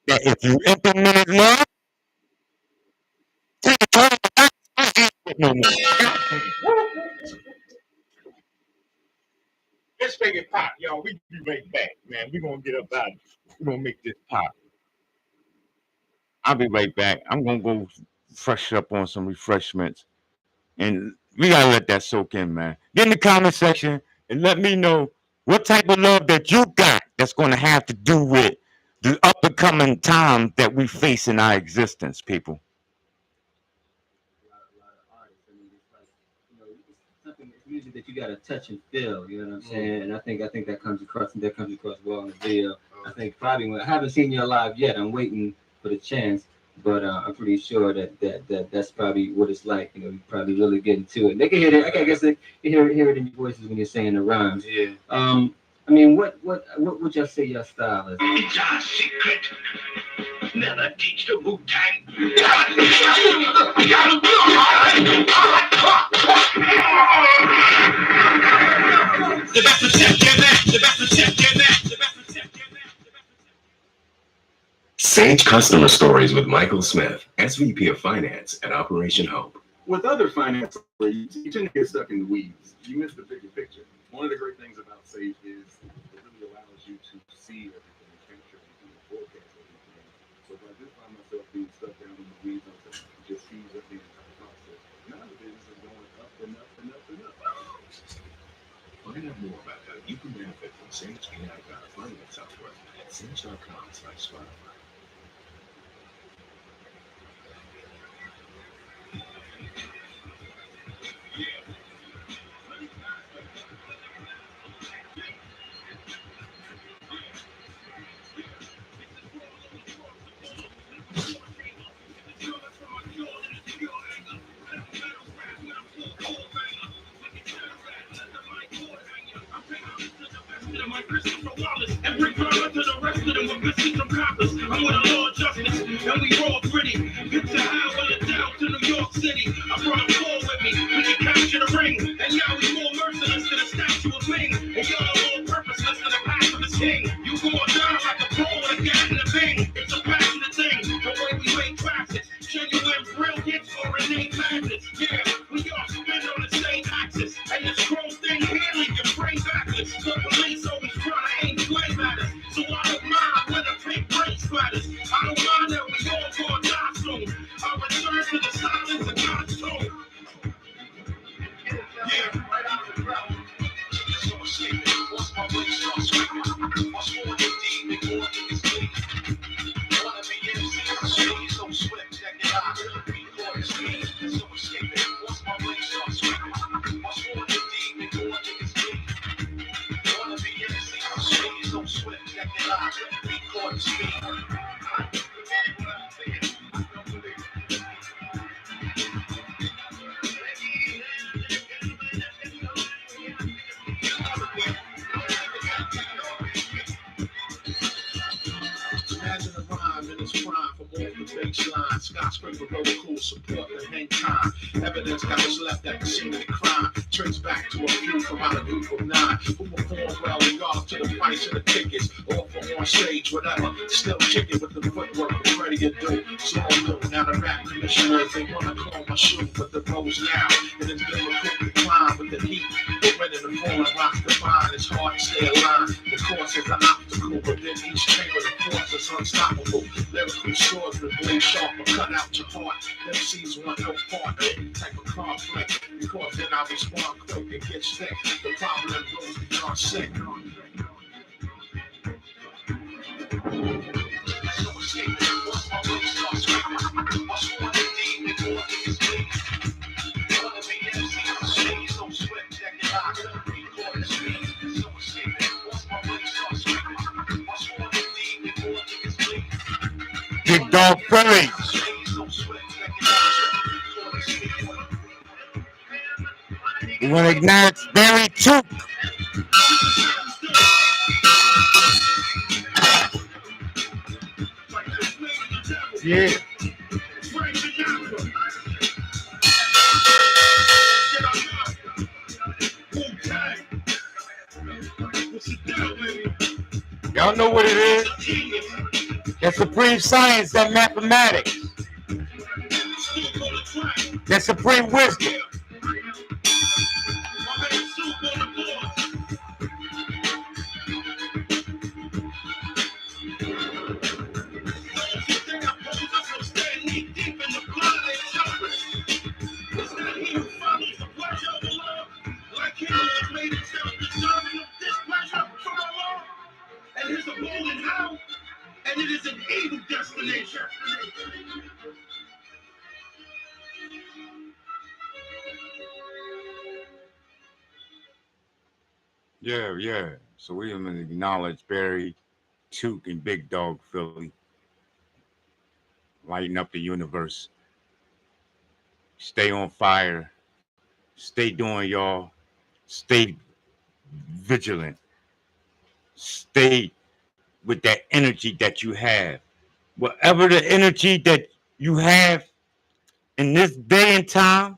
that if you implemented love, take the turn back, no more. Let's make it pop, y'all. We be right back, man. We're gonna get up out of it. We're gonna make this pop. I'll be right back. I'm gonna go fresh up on some refreshments. And we gotta let that soak in, man. Get in the comment section and let me know what type of love that you got that's gonna have to do with the up and coming time that we face in our existence, people. A lot of artists. I mean, it's like, it's something. It's music that you gotta touch and feel. You know what I'm saying? And I think that comes across well in the video. I think probably I haven't seen you live yet. I'm waiting for the chance, but I'm pretty sure that's probably what it's like. You probably really get into it. They can hear it. I guess they can hear it in your voices when you're saying the rhymes. Yeah. I mean, what would y'all say your style is? It's our secret. Never teach the Wu-Tang. The best protect your neck. The best protect your neck. The best protect your neck. Sage Customer Stories with Michael Smith, SVP of Finance at Operation Hope. With other finance leads, you tend to get stuck in the weeds. You miss the bigger picture. One of the great things about Sage is it really allows you to see everything, capture everything, and forecast everything. So if I just find myself being stuck down in the weeds, it just speeds up the entire process. Now the business is going up and up and up and up. Find out more about how you can benefit from Sage AI-powered finance software at sage.com/Spotify. And bring drama to the rest of them with business accomplice. I'm with the Lord Justice, and we roll pretty. Picture highway down to New York City. I brought a four with me, we can capture the ring. And now we more merciless than a statue of Ming. And y'all are more purposeless than a path of his king. You going down like a pro with a gat and a bing. It's a passionate thing, the way we make traffic. Genuine brilliance or innate madness. Yeah, we all spin on the same axis. And this chrome thing here leave your brain backwards. The police always try to aim flame at us. So I don't mind when the pink brain splatters. I don't mind that we all gonna die soon. I'll return to the silence of God's tone. Yeah, right out of the ground. So escape it. Once my brain starts screaming. What's more than deep before niggas bleed. Wanna be MC, I'm so swift, check it out. Before it's me, so escape it. Once my brain starts screaming. What's more than deep before niggas bleed. Wanna be MC, I'm so swift, check it out. Before it's me. Imagine a rhyme in its prime from off the baseline. Skyscraper road cool support the hang time. Evidence got us left at the scene of the crime. Trace back to a few from out a group of 9 who perform well regardless to the price of the tickets. Or for on stage, whatever. Still kicking with the footwork we're ready to do. So I'm new. Now the rap commissioners, they wanna call my shoe, but the road's now. And it's difficult to climb with the heat. But when in the falling rocks the vine, it's hard to stay aligned. The course is an obstacle, but then each chamber the force is unstoppable. Lyrical swords with blade sharp or cut out your heart. MCs want no part of any type of conflict. Because then I respond quick and get sick. The problem goes beyond sick. So escape it. Once my brain starts screaming. What's more than deep before niggas bleed. Wanna be MC, I'm so swift, check it out. Before it's me, so escape it. Once my brain starts screaming. What's more than deep before niggas bleed. The Dog Philly. We want to acknowledge Barry Took. Yeah. Y'all know what it is? That supreme science, that mathematics, that supreme wisdom. And it is a golden house, and it is an evil destination. Yeah. So we want to acknowledge Barry Took and Big Dog Philly. Lighting up the universe. Stay on fire. Stay doing y'all. Stay vigilant. Stay with that energy that you have. Whatever the energy that you have in this day and time,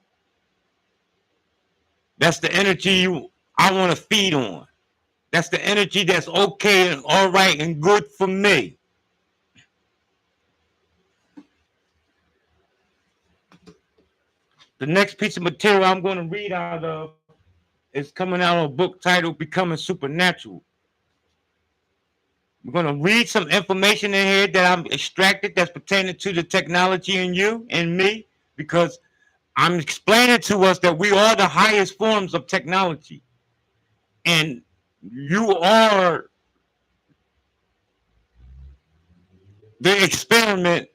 that's the energy I want to feed on. That's the energy that's okay and all right and good for me. The next piece of material I'm going to read out of is coming out of a book titled Becoming Supernatural. We're going to read some information in here that I'm extracted that's pertaining to the technology in you and me, because I'm explaining to us that we are the highest forms of technology. And you are the experiment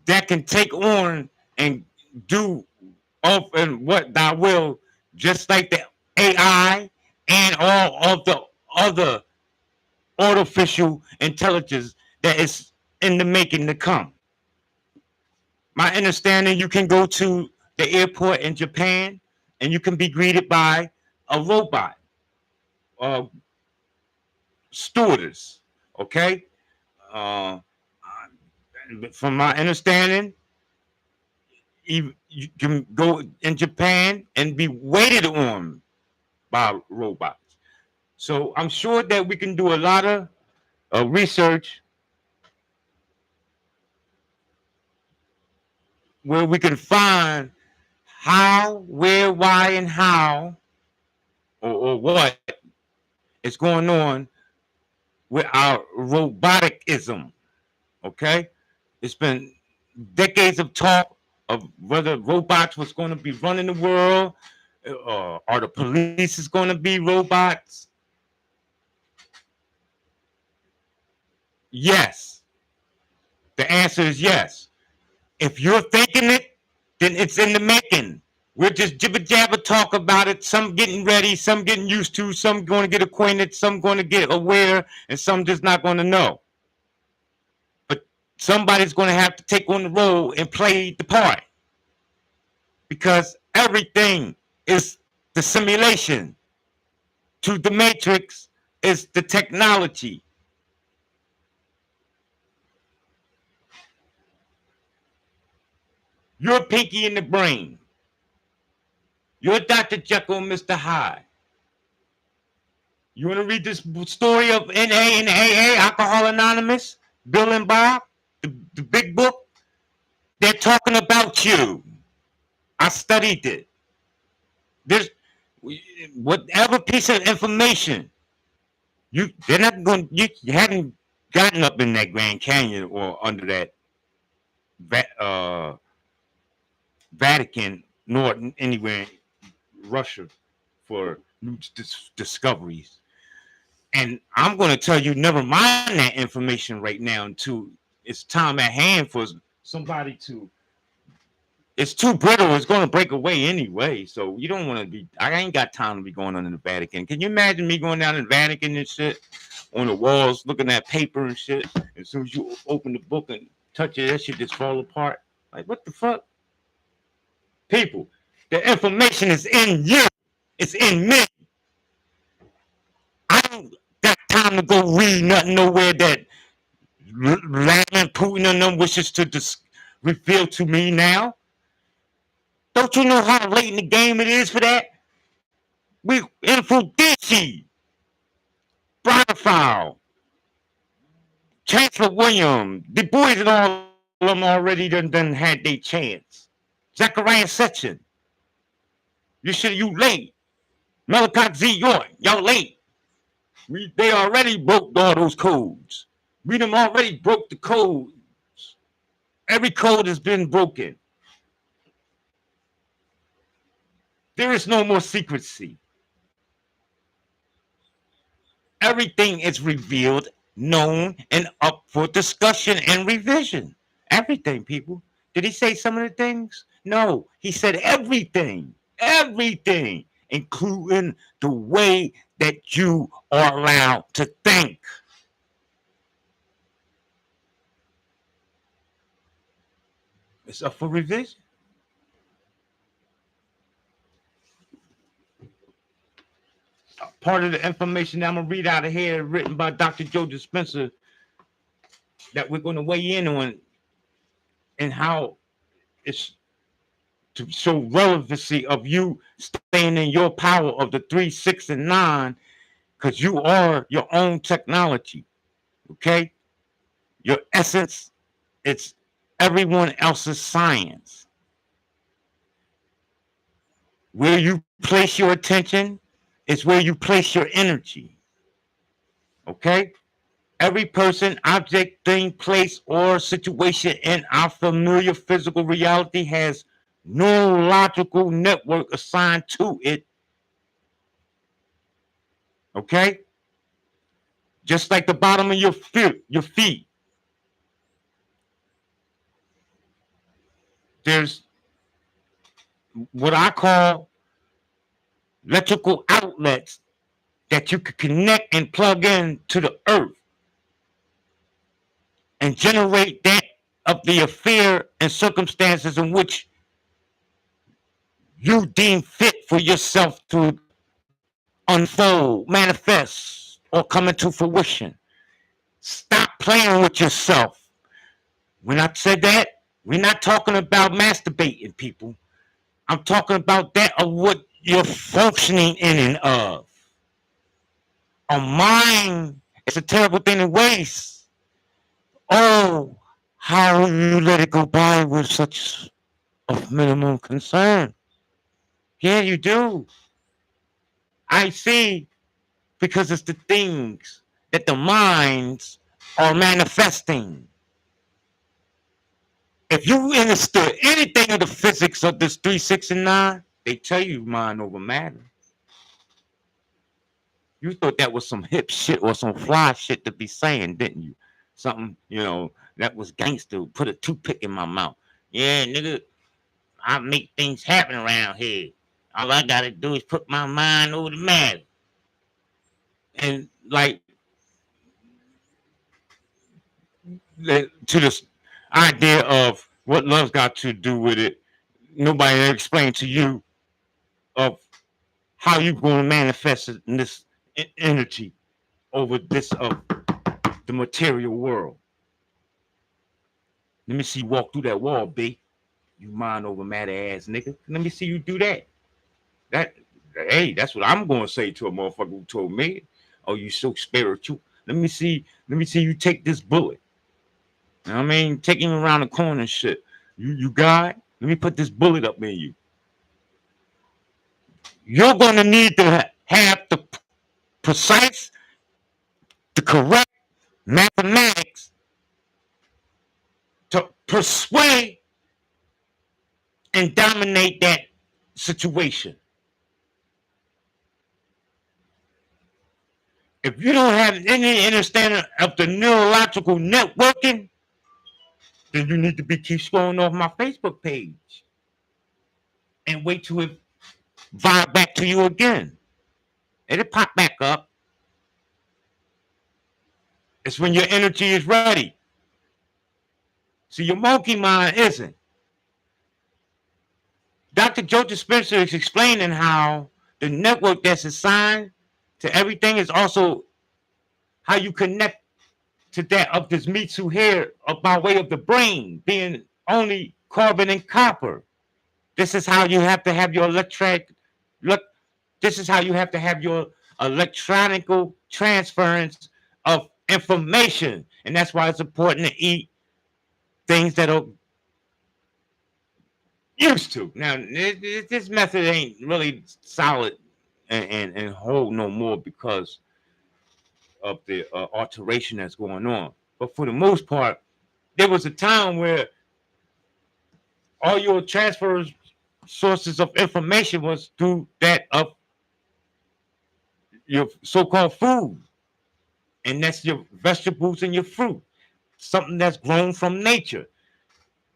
that can take on and do of and what thou will, just like the AI and all of the other artificial intelligence that is in the making to come. My understanding, you can go to the airport in Japan and you can be greeted by a robot, stewardess, okay? From my understanding, you can go in Japan and be waited on by robots. So I'm sure that we can do a lot of research where we can find how, where, why, and how, or what is going on with our roboticism. Okay? It's been decades of talk of whether robots was going to be running the world, or the police is going to be robots. Yes. The answer is yes. If you're thinking it, then it's in the making. We're just jibber jabber talk about it. Some getting ready, some getting used to, some going to get acquainted, some going to get aware, and some just not going to know. But somebody's going to have to take on the role and play the part, because everything is the simulation. To the matrix is the technology. You're Pinky in the Brain. You're Dr. Jekyll and Mr. Hyde. You want to read this story of NA and AA, Alcohol Anonymous, Bill and Bob, the big book? They're talking about you. I studied it. There's whatever piece of information they're not going. You haven't gotten up in that Grand Canyon or under that Vatican, nor anywhere in Russia for new discoveries. And I'm going to tell you, never mind that information right now until it's time at hand for somebody to. It's too brittle. It's going to break away anyway. So you don't want to be. I ain't got time to be going under the Vatican. Can you imagine me going down in the Vatican and shit on the walls, looking at paper and shit? As soon as you open the book and touch it, that shit just fall apart. Like, what the fuck? People, the information is in you. It's in me. I don't got time to go read nothing nowhere that Vladimir Putin and them wishes to reveal to me now. Don't you know how late in the game it is for that? We Infodici, Bronafile, Chancellor William, Du Bois and all of them already done had their chance. Zechariah Sitchin, you late. Malachi Z. York, y'all late. They already broke all those codes. We them already broke the codes. Every code has been broken. There is no more secrecy. Everything is revealed, known, and up for discussion and revision. Everything, people. Did he say some of the things? No, he said everything. Everything, including the way that you are allowed to think. It's up for revision. Part of the information that I'm going to read out of here, written by Dr. Joe Dispenza, that we're going to weigh in on, and how it's to show relevancy of you staying in your power of the 3, 6, and 9, because you are your own technology. Okay? Your essence, it's everyone else's science. Where you place your attention is where you place your energy. Okay? Every person, object, thing, place, or situation in our familiar physical reality has neurological network assigned to it. Okay? Just like the bottom of your feet. There's what I call electrical outlets that you can connect and plug in to the earth and generate that of the affair and circumstances in which you deem fit for yourself to unfold, manifest, or come into fruition. Stop playing with yourself. When I said that, we're not talking about masturbating, people. I'm talking about that of what you're functioning in and of. A mind is a terrible thing to waste. Oh, how you let it go by with such of minimum concern. Yeah, you do. I see, because it's the things that the minds are manifesting. If you understood anything of the physics of this 3, 6, and 9, they tell you mind over matter. You thought that was some hip shit or some fly shit to be saying, didn't you? Something, that was gangster. Put a toothpick in my mouth. Yeah, nigga, I make things happen around here. All I gotta do is put my mind over the matter. And like, to this idea of what love's got to do with it, nobody ever explained to you of how you're going to manifest in this energy over this of the material world. Let me see you walk through that wall, B. You mind over matter ass nigga. Let me see you do that. Hey, that's what I'm going to say to a motherfucker who told me, oh, you so spiritual. Let me see you take this bullet. You know what I mean? Take him around the corner and shit. You God, let me put this bullet up in you. You're going to need to have the precise, the correct mathematics to persuade and dominate that situation. If you don't have any understanding of the neurological networking, then you need to keep scrolling off my Facebook page and wait till it vibe back to you again. It'll pop back up. It's when your energy is ready. See, your monkey mind isn't. Dr. Joseph Spencer is explaining how the network that's assigned to everything is also how you connect to that of this Mitsu here by way of the brain being only carbon and copper. This is how you have to have your this is how you have to have your electronical transference of information. And that's why it's important to eat things that are used to. Now, this method ain't really solid and whole no more because of the alteration that's going on. But for the most part, there was a time where all your transfer sources of information was through that of your so-called food. And that's your vegetables and your fruit. Something that's grown from nature.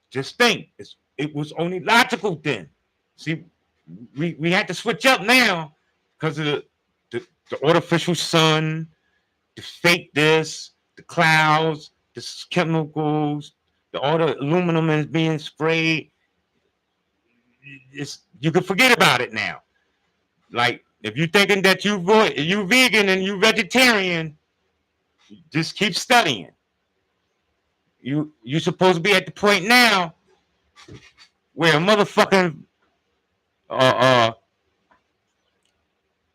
Just think, it was only logical then. See, we had to switch up now because of the artificial sun, the fake this, the clouds, the chemicals, all the aluminum is being sprayed. You can forget about it now. Like, if you're thinking that you vegan and you vegetarian, just keep studying. You're supposed to be at the point now where a motherfucking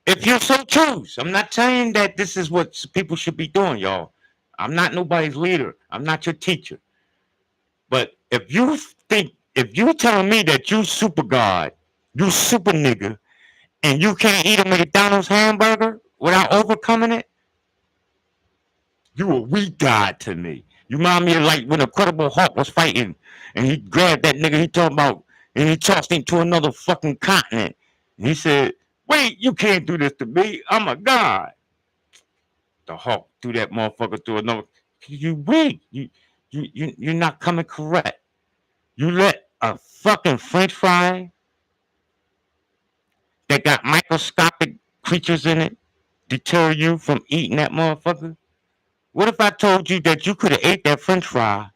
if you so choose, I'm not saying that this is what people should be doing, y'all. I'm not nobody's leader. I'm not your teacher. But if you're telling me that you super God, you super nigga, and you can't eat a McDonald's hamburger without overcoming it, you a weak God to me. You remind me of like when Incredible Hulk was fighting and he grabbed that nigga he talking about and he tossed him to another fucking continent. And he said, wait, you can't do this to me. I'm a God. The Hulk threw that motherfucker to another. You weak. You're not coming correct. You let a fucking French fry that got microscopic creatures in it deter you from eating that motherfucker? What if I told you that you could have ate that French fry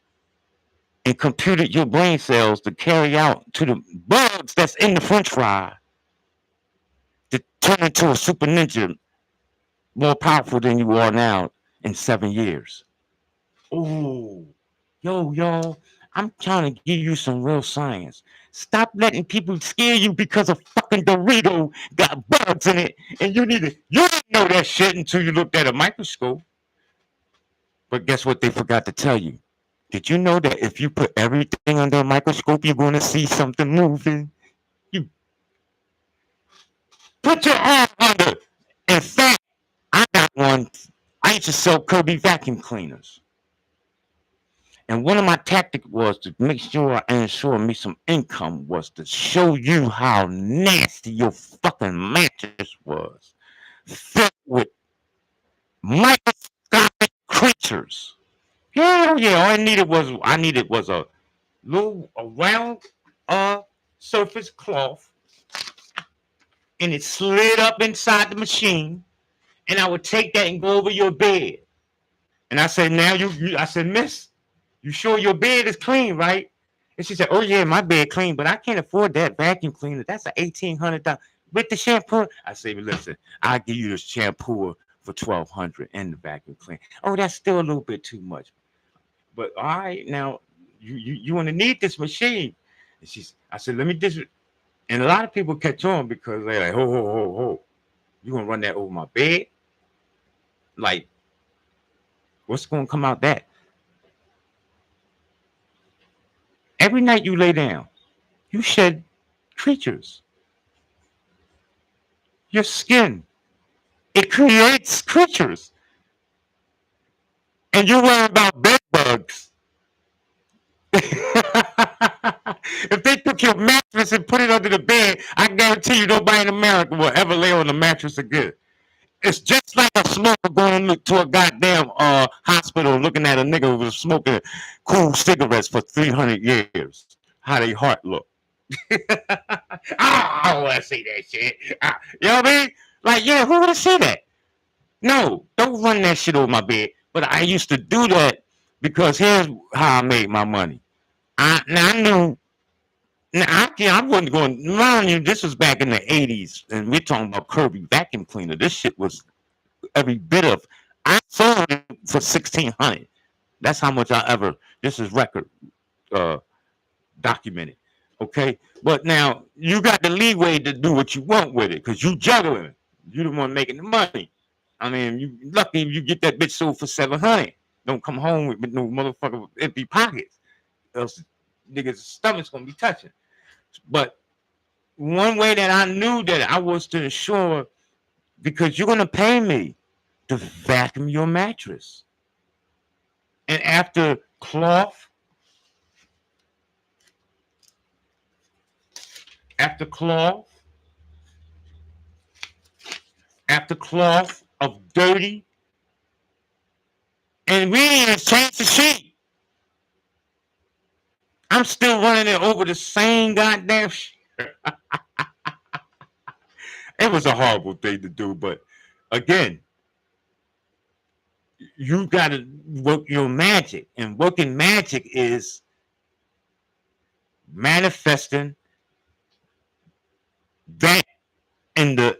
and computed your brain cells to carry out to the bugs that's in the French fry to turn into a super ninja more powerful than you are now in 7 years? Ooh, y'all, I'm trying to give you some real science. Stop letting people scare you because a fucking Dorito got bugs in it, and you didn't know that shit until you looked at a microscope. But guess what they forgot to tell you? Did you know that if you put everything under a microscope, you're going to see something moving? You put your arm under. In fact, I got one. I used to sell Kirby vacuum cleaners. And one of my tactics was to make sure I ensure me some income was to show you how nasty your fucking mattress was. Filled with microscopic creatures. Yeah, all I needed was a little round surface cloth, and it slid up inside the machine, and I would take that and go over your bed. And I said, now I said, miss, you sure your bed is clean, right? And she said, oh yeah, my bed clean, but I can't afford that vacuum cleaner. That's an $1,800 with the shampoo. I said, listen, I'll give you the shampoo for $1,200 and the vacuum cleaner. Oh, that's still a little bit too much. But all right, now you want to need this machine. And I said, let me just, and a lot of people catch on because they're like, ho, you gonna run that over my bed? Like, what's gonna come out that? Every night you lay down, you shed creatures. Your skin, it creates creatures. And you're worried about bed bugs. If they took your mattress and put it under the bed, I guarantee you nobody in America will ever lay on the mattress again. It's just like a smoker going to a goddamn hospital looking at a nigga who was smoking cool cigarettes for 300 years. How they heart look. I don't want to see that shit. You know what I mean? Like, yeah, who would have said that? No, don't run that shit over my bed. But I used to do that because here's how I made my money. I knew. Now, I wasn't going. Mind you, this was back in the '80s, and we're talking about Kirby vacuum cleaner. This shit was every bit of. I sold it for 1,600. That's how much I ever. This is record documented. Okay, but now you got the leeway to do what you want with it because you juggling. You the one making the money. I mean, you lucky if you get that bitch sold for 700. Don't come home with no motherfucker with empty pockets, else niggas' stomach's gonna be touching. But one way that I knew that I was to ensure, because you're gonna pay me to vacuum your mattress, and after cloth, after cloth of dirty, and we didn't even change the sheet. I'm still running it over the same goddamn shit. It was a horrible thing to do, but again, you got to work your magic, and working magic is manifesting that in the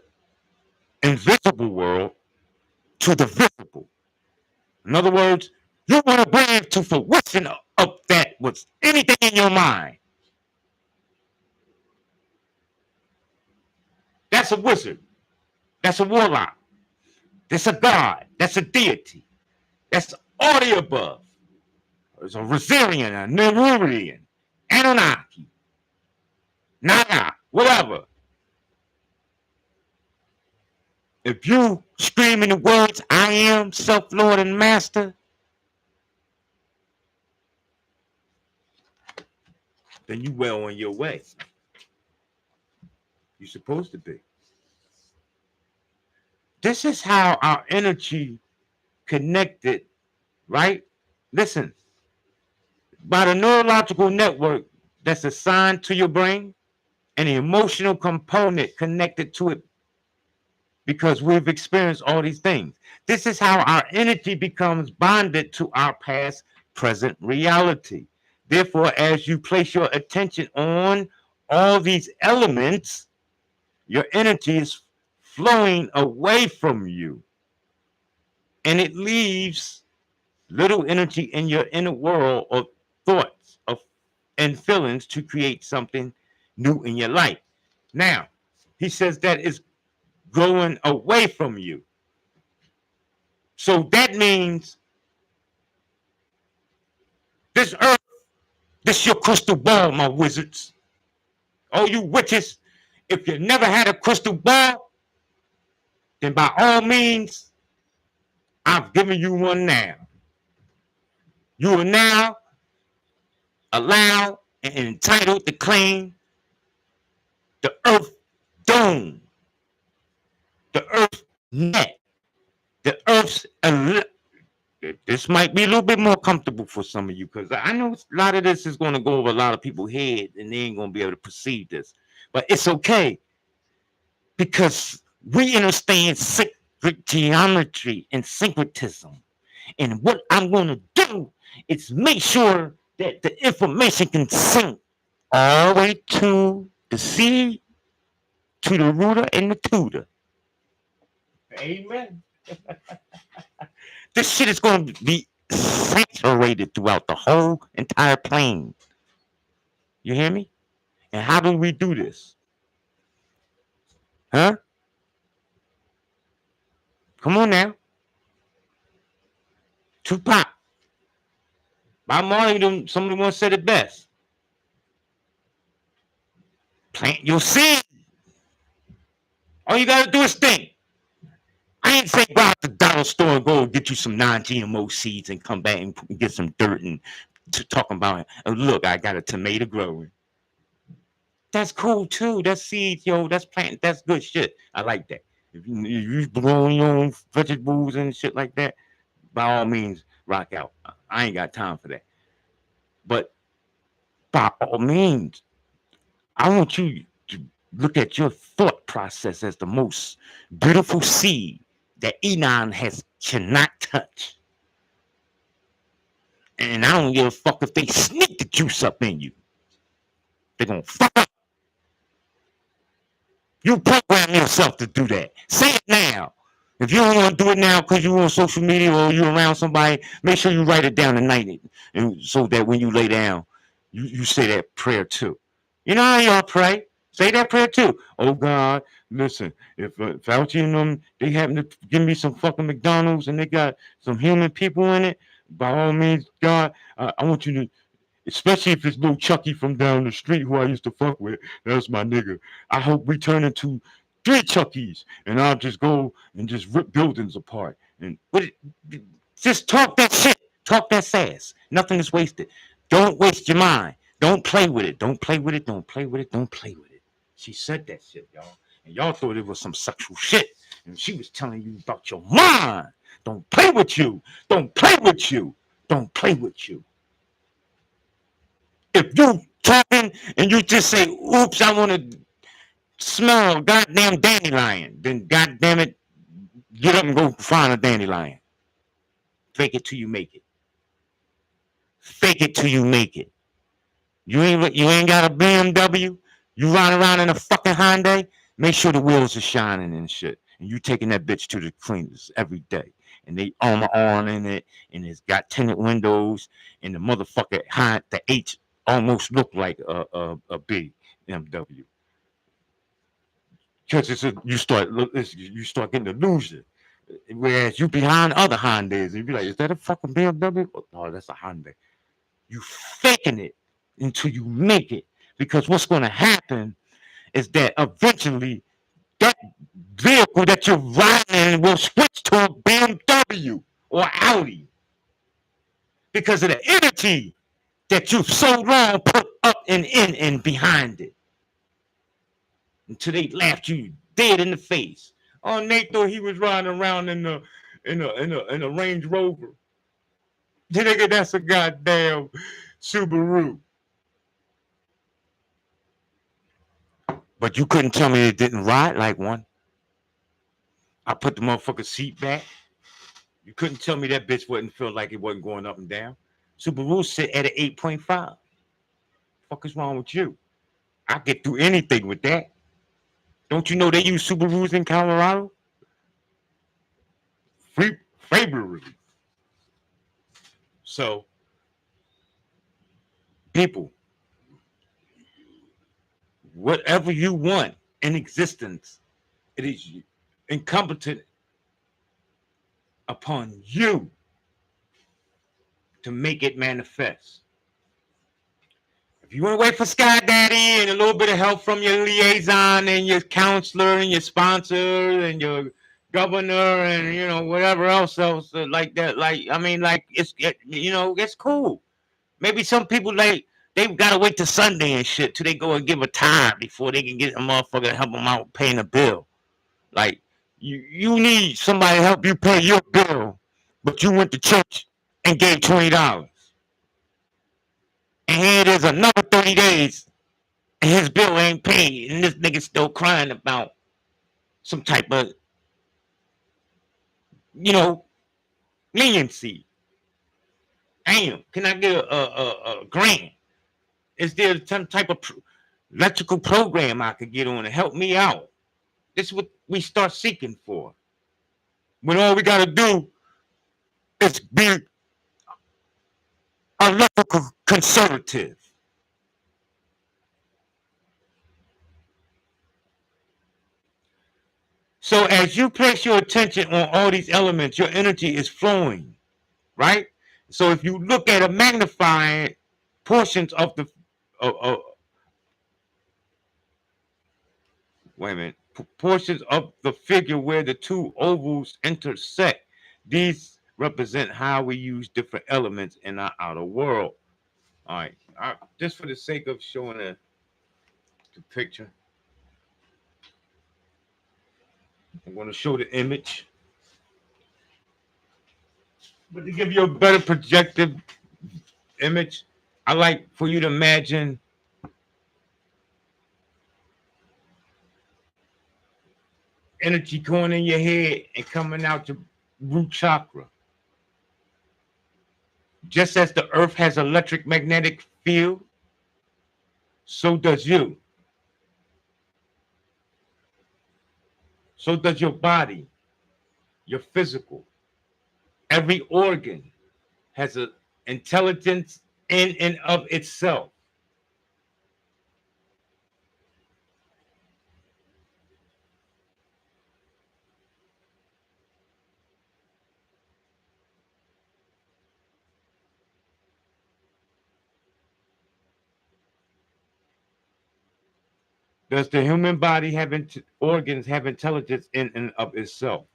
invisible world to the visible. In other words, you want to bring to fruition of that what's anything in your mind. That's a wizard. That's a warlock. That's a god. That's a deity. That's all the above. There's a Rosarian, a Nerubian, Anunnaki, Nana, whatever. If you screaming the words, I am self-lord and master, then you well on your way. You're supposed to be. This is how our energy connected, right? Listen, by the neurological network that's assigned to your brain and the emotional component connected to it, because we've experienced all these things. This is how our energy becomes bonded to our past, present reality. Therefore, as you place your attention on all these elements, your energy is flowing away from you, and it leaves little energy in your inner world of thoughts and feelings to create something new in your life. Now, he says that is going away from you. So that means this earth, this your crystal ball, my wizards. Oh, you witches, if you never had a crystal ball, then by all means, I've given you one now. You are now allowed and entitled to claim the earth dome, the earth net, the earth's. This might be a little bit more comfortable for some of you, because I know a lot of this is going to go over a lot of people's head and they ain't going to be able to perceive this. But it's okay, because we understand sacred geometry and syncretism. And what I'm going to do is make sure that the information can sync all the way to the seed, to the rooter and the tutor. Amen. This shit is going to be saturated throughout the whole entire plane. You hear me? And how do we do this? Huh? Come on now. Tupac. Bob Marley, some of the ones said it best. Plant your seed. All you got to do is think. I ain't say go out to the dollar store and go and get you some non-GMO seeds and come back and get some dirt and talking about it. Oh, look, I got a tomato growing. That's cool too. That's seeds, yo. That's planting. That's good shit. I like that. If you growing your own vegetables and shit like that, by all means, rock out. I ain't got time for that. But by all means, I want you to look at your thought process as the most beautiful seed that Enon cannot touch. And I don't give a fuck if they sneak the juice up in you. They're gonna fuck up. You program yourself to do that. Say it now. If you don't want to do it now because you're on social media or you're around somebody, make sure you write it down tonight, and so that when you lay down, you say that prayer too. You know how y'all pray? Say that prayer too. Oh God, listen, if Fauci and them, they happen to give me some fucking McDonald's and they got some human people in it, by all means, God, I want you to, especially if it's little Chucky from down the street who I used to fuck with, that's my nigga. I hope we turn into 3 Chuckies and I'll just go and just rip buildings apart. And just talk that shit. Talk that sass. Nothing is wasted. Don't waste your mind. Don't play with it. Don't play with it. Don't play with it. Don't play with it. She said that shit, y'all. And y'all thought it was some sexual shit. And she was telling you about your mind. Don't play with you. Don't play with you. Don't play with you. If you talking and you just say, oops, I want to smell goddamn dandelion, then goddamn it, get up and go find a dandelion. Fake it till you make it. Fake it till you make it. You ain't got a BMW. You ride around in a fucking Hyundai. Make sure the wheels are shining and shit. And you taking that bitch to the cleaners every day. And they armor on in it, and it's got tinted windows, and the motherfucker the H almost look like a BMW. Because you start getting the illusion. Whereas you behind other Hondas, and you be like, is that a fucking BMW? Oh, that's a Honda. You faking it until you make it. Because what's going to happen is that eventually that vehicle that you're riding will switch to a BMW or Audi. Because of the energy that you've so long put up and in and behind it. Until they laughed you dead in the face. Oh, Nate thought he was riding around in a Range Rover. Nigga, that's a goddamn Subaru. But you couldn't tell me it didn't ride like one. I put the motherfucking seat back. You couldn't tell me that bitch wouldn't feel like it wasn't going up and down. Subaru sit at an 8.5. Fuck is wrong with you? I get through anything with that. Don't you know they use Subarus in Colorado? Favorably. So, people, whatever you want in existence, it is incumbent upon you to make it manifest. If you want to wait for Sky Daddy and a little bit of help from your liaison and your counselor and your sponsor and your governor and whatever else like that, it's cool. Maybe some people they've got to wait till Sunday and shit till they go and give a time before they can get a motherfucker to help them out paying a bill. Like you need somebody to help you pay your bill, but you went to church and gave $20. And here it is another 30 days, and his bill ain't paid, and this nigga still crying about some type of, leniency. Damn, can I get a grant? Is there some type of electrical program I could get on to help me out? This is what we start seeking for. When all we got to do is be electrical conservative. So as you place your attention on all these elements, your energy is flowing, right? So if you look at a magnifying portions of the portions of the figure where the two ovals intersect, these represent how we use different elements in our outer world. All right, just for the sake of showing the picture, I'm going to show the image. But to give you a better projective image, I like for you to imagine energy going in your head and coming out your root chakra. Just as the earth has electric magnetic field, so does you. So does your body, your physical. Every organ has an intelligence in and of itself. Does the human body have organs have intelligence in and of itself?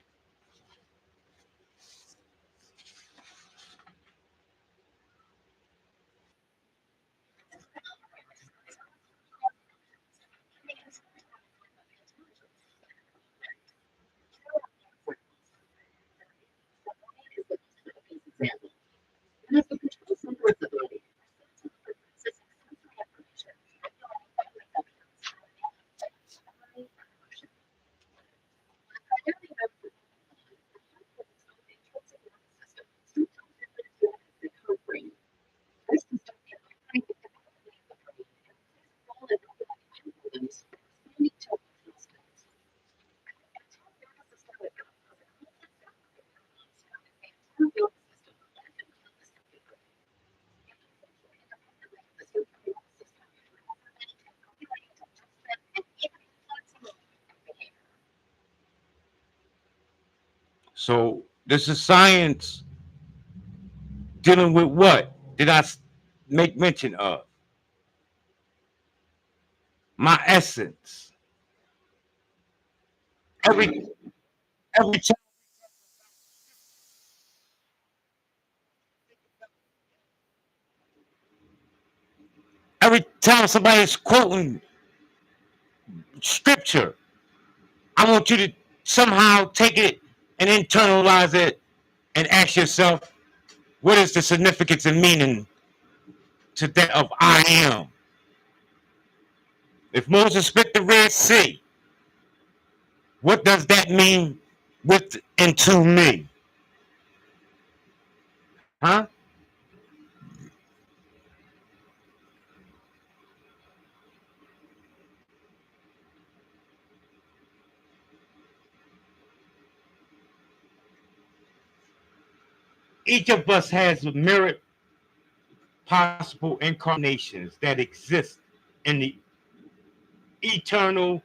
So this is science dealing with what did I make mention of? My essence. Every every time, every time somebody's quoting scripture, I want you to somehow take it and internalize it and ask yourself, what is the significance and meaning to that of I am? If Moses split the Red Sea, what does that mean with and to me? Huh? Each of us has mirrored possible incarnations that exist in the eternal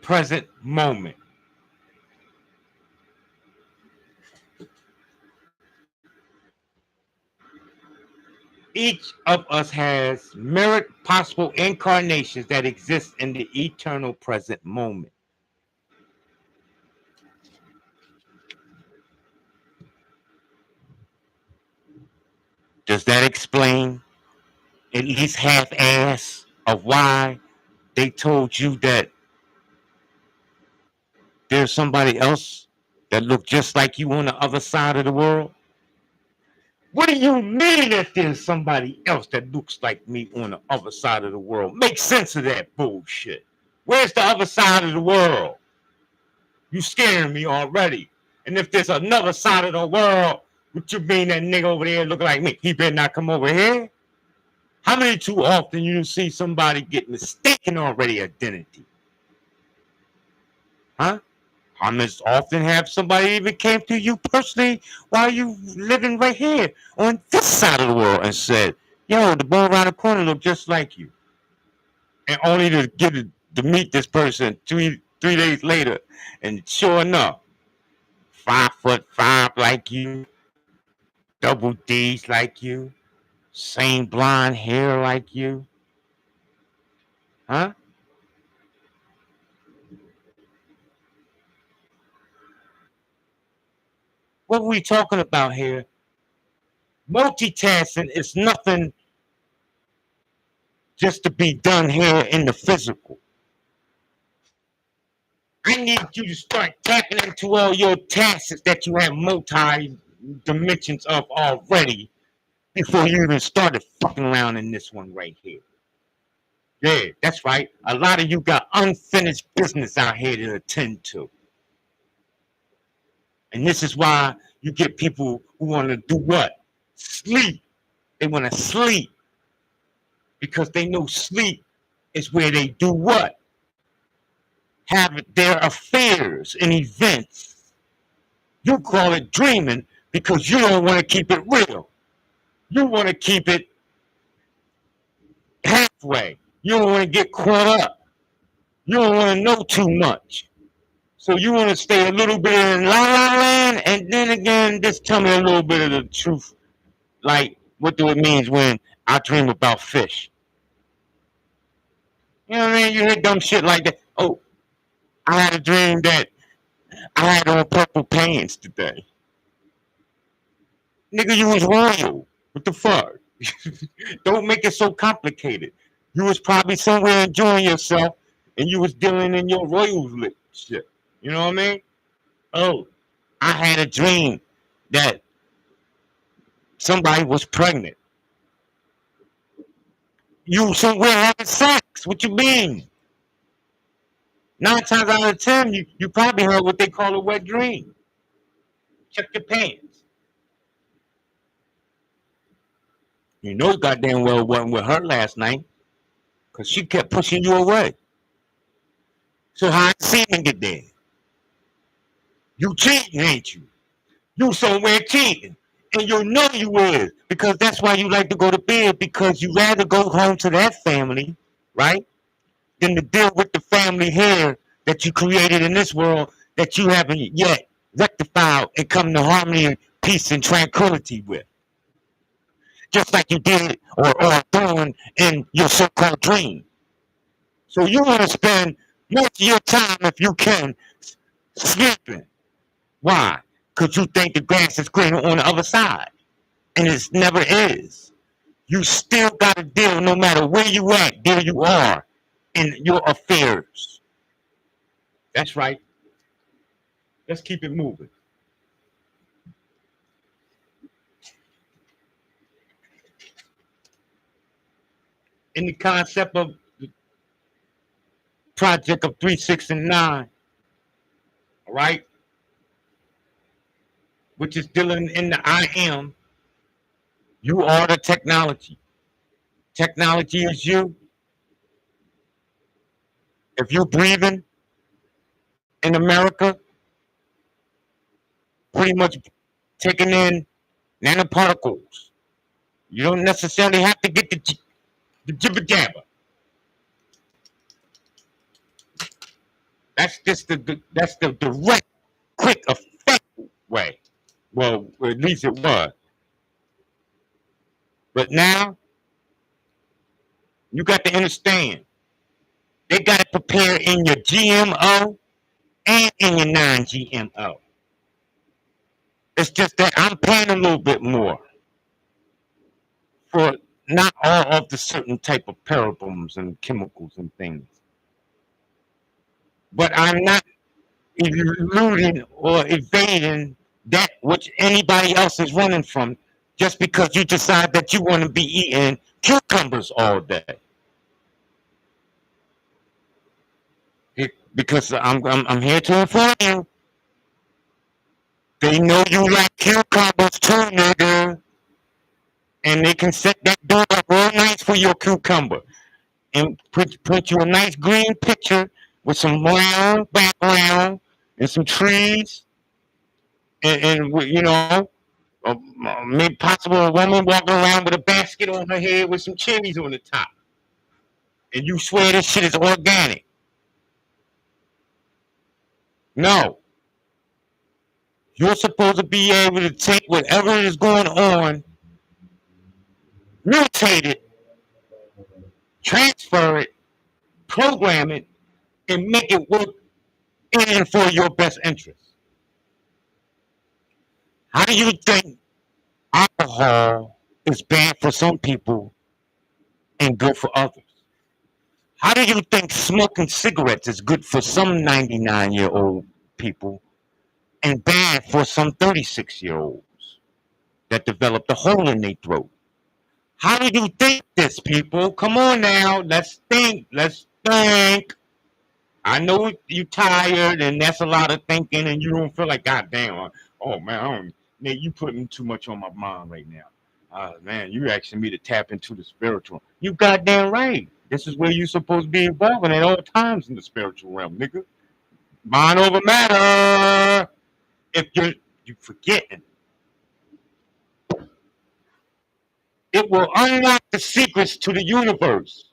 present moment. Each of us has mirrored possible incarnations that exist in the eternal present moment. Does that explain at least half-ass of why they told you that there's somebody else that look just like you on the other side of the world? What do you mean that there's somebody else that looks like me on the other side of the world? Make sense of that bullshit. Where's the other side of the world? You scaring me already. And if there's another side of the world, what you mean that nigga over there look like me? He better not come over here. How many too often you see somebody get mistaken already identity? Huh? How much often have somebody even came to you personally while you living right here on this side of the world and said, yo, the boy around the corner look just like you. And only to get to meet this person 3 days later, and sure enough, 5'5" like you, double D's like you, same blonde hair like you. Huh? What are we talking about here? Multitasking is nothing just to be done here in the physical. I need you to start tapping into all your tasks that you have multi dimensions of already before you even started fucking around in this one right here. Yeah, that's right. A lot of you got unfinished business out here to attend to. And this is why you get people who want to do what? Sleep They want to sleep because they know sleep is where they do what? Have their affairs and events. You call it dreaming because you don't want to keep it real. You want to keep it halfway. You don't want to get caught up. You don't want to know too much. So you want to stay a little bit in la la land, and then again, just tell me a little bit of the truth. Like, what do it mean when I dream about fish? You know what I mean? You hear dumb shit like that. Oh, I had a dream that I had on purple pants today. Nigga, you was royal. What the fuck? Don't make it so complicated. You was probably somewhere enjoying yourself, and you was dealing in your royal shit. You know what I mean? Oh, I had a dream that somebody was pregnant. You somewhere having sex. What you mean? 9 times out of 10, you probably heard what they call a wet dream. Check your pants. You know goddamn well it wasn't with her last night, because she kept pushing you away. So how did semen get there? You cheating, ain't you? You somewhere cheating. And you know you is. Because that's why you like to go to bed, because you rather go home to that family, right? Than to deal with the family here that you created in this world that you haven't yet rectified and come to harmony, peace, and tranquility with. Just like you did or doing in your so-called dream. So you want to spend most of your time, if you can, sleeping. Why? Because you think the grass is greener on the other side. And it never is. You still got to deal, no matter where you at, there you are in your affairs. That's right. Let's keep it moving. In the concept of the project of 3, 6, and 9, all right, which is dealing in the I am, you are the technology. Technology is you. If you're breathing in America, pretty much taking in nanoparticles. You don't necessarily have to get the jibber jabber. That's just that's the direct, quick, effective way. Well, at least it was. But now, you got to understand, they got to prepare in your GMO and in your non-GMO. It's just that I'm paying a little bit more for not all of the certain type of parabens and chemicals and things. But I'm not eluding or evading that which anybody else is running from just because you decide that you want to be eating cucumbers all day. Because I'm here to inform you. They know you like cucumbers too, nigga. And they can set that door up real nice for your cucumber. And put you a nice green picture with some brown background and some trees. And you know, maybe possible a woman walking around with a basket on her head with some cherries on the top. And you swear this shit is organic. No. You're supposed to be able to take whatever is going on, mutate it, transfer it, program it, and make it work in and for your best interest. How do you think alcohol is bad for some people and good for others? How do you think smoking cigarettes is good for some 99-year-old people and bad for some 36-year-olds that developed a hole in their throat? How do you think this, people? Come on now, let's think, let's think. I know you're tired and that's a lot of thinking and you don't feel like, God damn, oh man, you putting too much on my mind right now. Man, you asking me to tap into the spiritual. You goddamn right. This is where you supposed to be evolving at all times in the spiritual realm, nigga. Mind over matter. If you forgetting, it will unlock the secrets to the universe.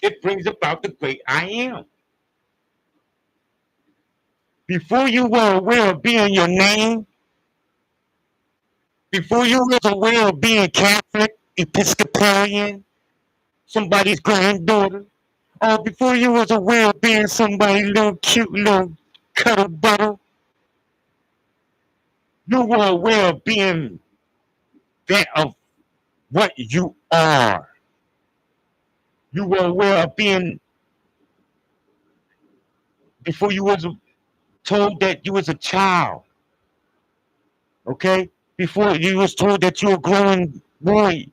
It brings about the great I am. Before you were aware of being your name, before you were aware of being Catholic, Episcopalian, somebody's granddaughter, or before you was aware of being somebody's little cute little cuddle butter, you were aware of being that of what you are. You were aware of being, before you was told that you was a child, okay? Before you was told that you were growing boy,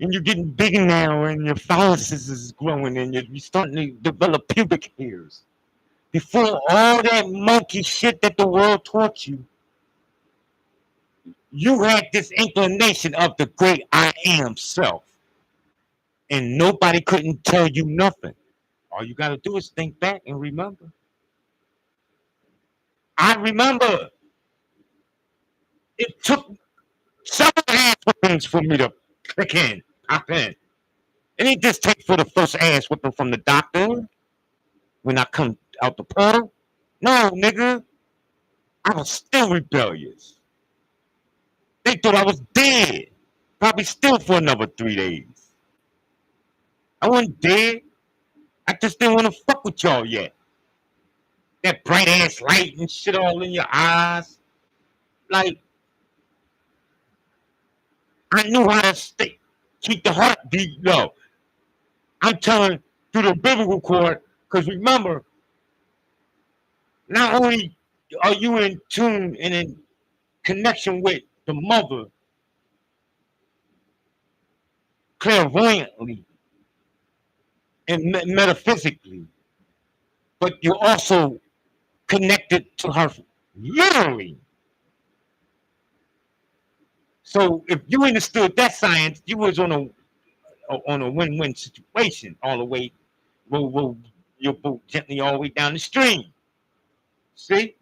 and you're getting bigger now, and your phalluses is growing, and you're starting to develop pubic hairs. Before all that monkey shit that the world taught you, you had this inclination of the great I am self. And nobody couldn't tell you nothing. All you got to do is think back and remember. I remember it took several ass whippings for me to click in, pop in. It ain't just take for the first ass whipping from the doctor when I come out the portal. No, nigga. I was still rebellious. They thought I was dead. Probably still for another 3 days. I wasn't dead. I just didn't want to fuck with y'all yet. That bright ass light and shit all in your eyes. Like, I knew how to keep the heartbeat low. I'm telling through the biblical cord, because remember, not only are you in tune and in connection with the mother clairvoyantly and metaphysically, but you're also connected to her literally. So if you understood that science, you was on a win-win situation all the way. Row your boat gently all the way down the stream. See?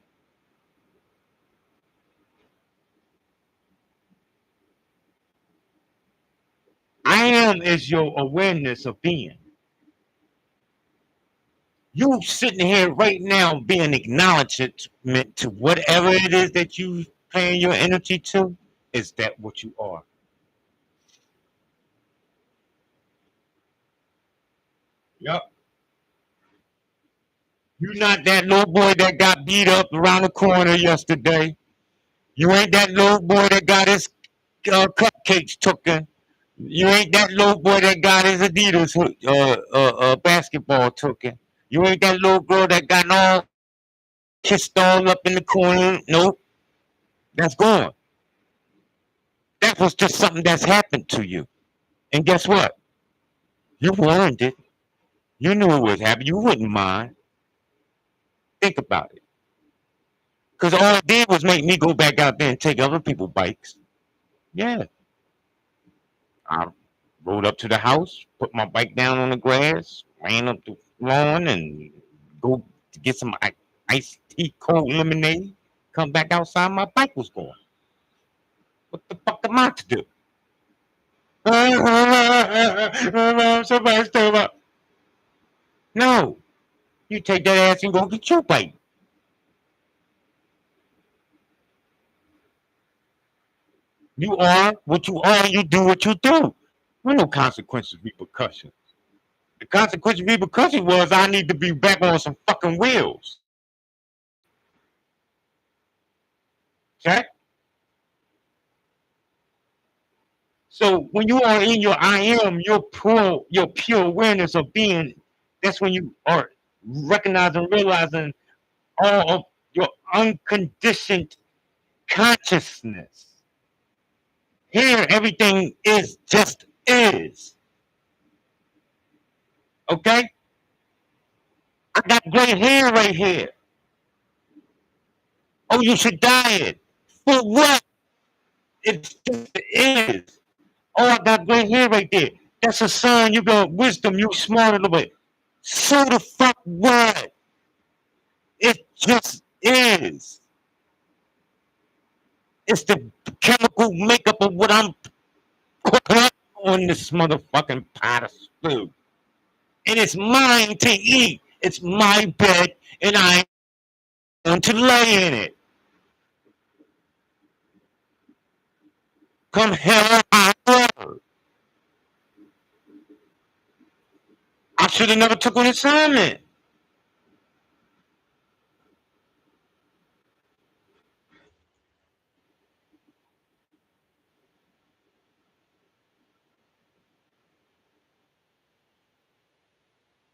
I am is your awareness of being. You sitting here right now being acknowledgement to whatever it is that you paying your energy to, is that what you are. Yup. You're not that little boy that got beat up around the corner yesterday. You ain't that little boy that got his cupcakes taken. You ain't that little boy that got his Adidas basketball taken. You ain't that little girl that got all kissed all up in the corner. Nope. That's gone. That was just something that's happened to you. And guess what? You learned it. You knew it was happening. You wouldn't mind. Think about it. Because all it did was make me go back out there and take other people's bikes. Yeah. I rode up to the house, put my bike down on the grass, ran up the lawn, and go to get some iced tea, cold lemonade. Come back outside, my bike was gone. What the fuck am I to do? Somebody stole my... No. You take that ass and go get your bike. You are what you are, and you do what you do. There are no consequences, repercussions. The consequence of repercussion was I need to be back on some fucking wheels. Okay? So when you are in your I am, your pure awareness of being, that's when you are recognizing, realizing all of your unconditioned consciousness. Here, everything is just is. Okay? I got great hair right here. Oh, you should dye it. For what? It just is. Oh, I got gray hair right there. That's a sign you got wisdom. You smart a little bit. So the fuck what? It just is. It's the chemical makeup of what I'm cooking up on this motherfucking pot of stew. And it's mine to eat. It's my bed, and I want to lay in it. Come hell or high water. I should have never took an assignment.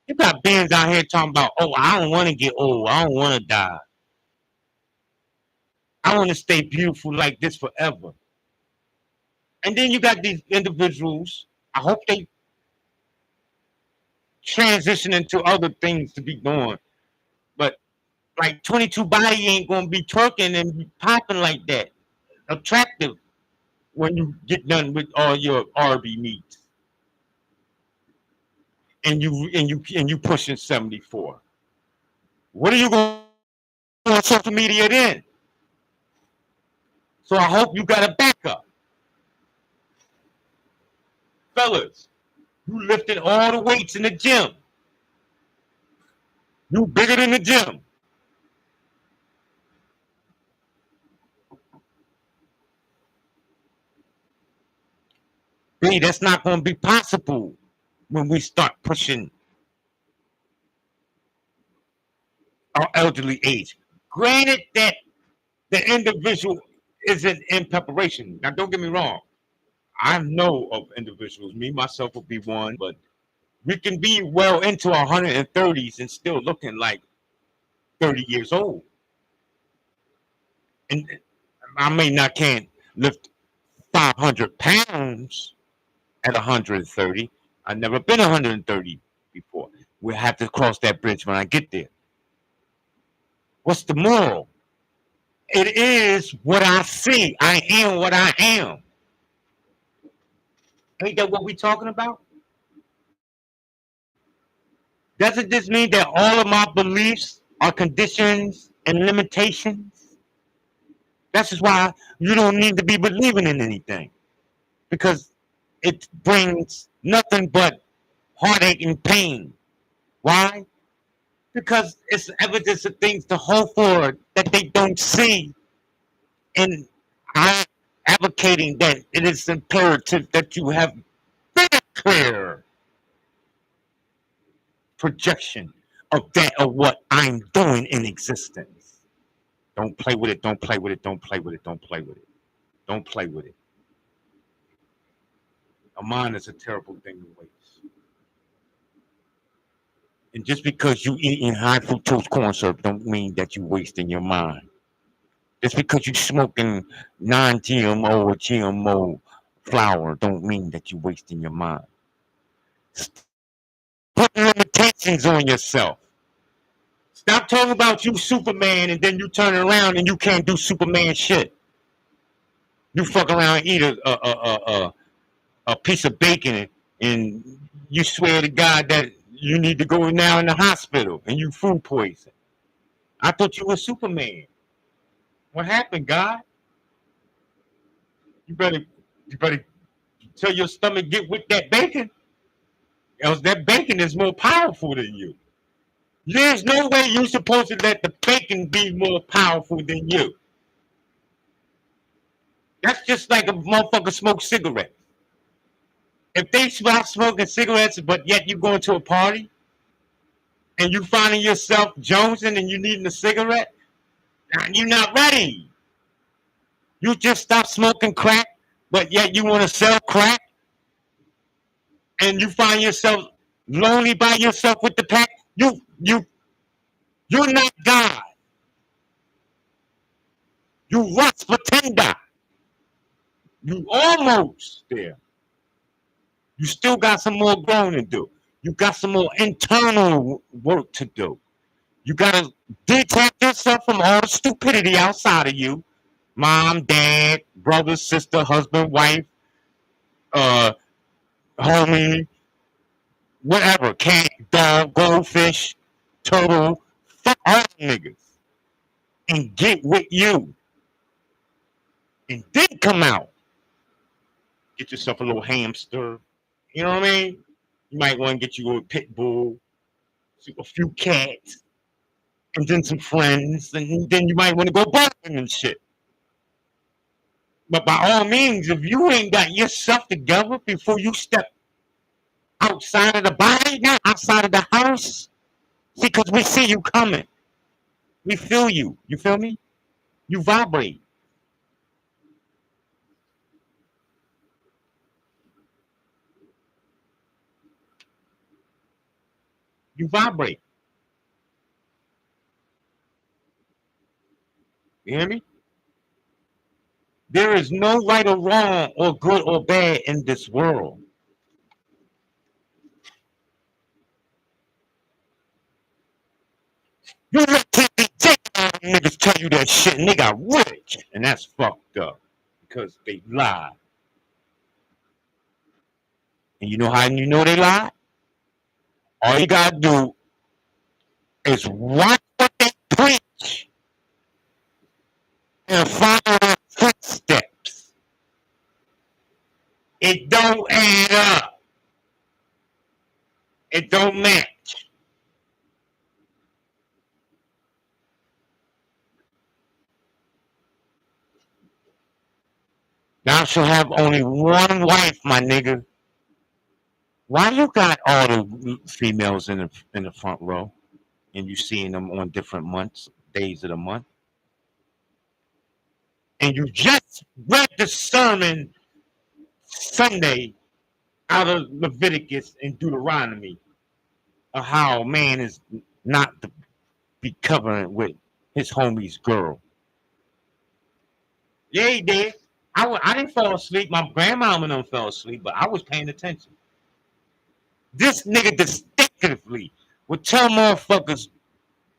You got bands out here talking about, oh, I don't want to get old. I don't want to die. I want to stay beautiful like this forever. And then you got these individuals, I hope they transition into other things to be doing. But like 22 body ain't going to be twerking and be popping like that. Attractive when you get done with all your RB meats. And you pushing 74. What are you going to do on social media then? So I hope you got a backup. Fellas, you lifting all the weights in the gym. You bigger than the gym. Hey, that's not going to be possible when we start pushing our elderly age. Granted that the individual isn't in preparation. Now, don't get me wrong. I know of individuals, me, myself will be one, but we can be well into our 130s and still looking like 30 years old. And I may not can't lift 500 pounds at 130. I've never been 130 before. We'll have to cross that bridge when I get there. What's the moral? It is what I see. I am what I am. Ain't that what we talking about? Doesn't this mean that all of my beliefs are conditions and limitations? That's just why you don't need to be believing in anything. Because it brings nothing but heartache and pain. Why? Because it's evidence of things to hope for that they don't see. And I'm advocating that it is imperative that you have very clear projection of that of what I'm doing in existence. Don't play with it, don't play with it, don't play with it, don't play with it. Don't play with it. A mind is a terrible thing to waste. And just because you eating high fructose corn syrup don't mean that you wasting your mind. Just because you smoking non-GMO or GMO flour don't mean that you wasting your mind. Put limitations on yourself. Stop talking about you Superman and then you turn around and you can't do Superman shit. You fuck around and eat a piece of bacon and you swear to God that you need to go now in the hospital and you food poison. I thought you were Superman. What happened, God? You better tell your stomach get with that bacon. Else that bacon is more powerful than you. There's no way you're supposed to let the bacon be more powerful than you. That's just like a motherfucker smoke cigarettes. If they stop smoking cigarettes, but yet you going to a party and you finding yourself jonesing and you needing a cigarette, you're not ready. You just stopped smoking crack, but yet you want to sell crack, and you find yourself lonely by yourself with the pack. You're not God. You Ross Pretender. You almost there. You still got some more growing to do. You got some more internal work to do. You got to detach yourself from all the stupidity outside of you mom, dad, brother, sister, husband, wife, homie, whatever, cat, dog, goldfish, turtle, fuck all them niggas and get with you. And then come out. Get yourself a little hamster. You know what I mean? You might want to get you a pit bull, a few cats, and then some friends, and then you might want to go bowling and shit. But by all means, if you ain't got yourself together before you step outside of the body, not outside of the house, see, because we see you coming. We feel you. You feel me? You vibrate. You vibrate. You hear me? There is no right or wrong or good or bad in this world. You let niggas tell you that shit and they got rich. And that's fucked up because they lied. And you know how you know they lied? All you gotta do is watch what they preach and follow their footsteps. It don't add up. It don't match. Thou shalt have only one wife, my nigga. Why you got all the females in the front row and you seeing them on different months, days of the month? And you just read the sermon Sunday out of Leviticus and Deuteronomy of how a man is not to be covering with his homie's girl. Yeah, he did. I didn't fall asleep. My grandmama done fell asleep, but I was paying attention. This nigga distinctively would tell motherfuckers,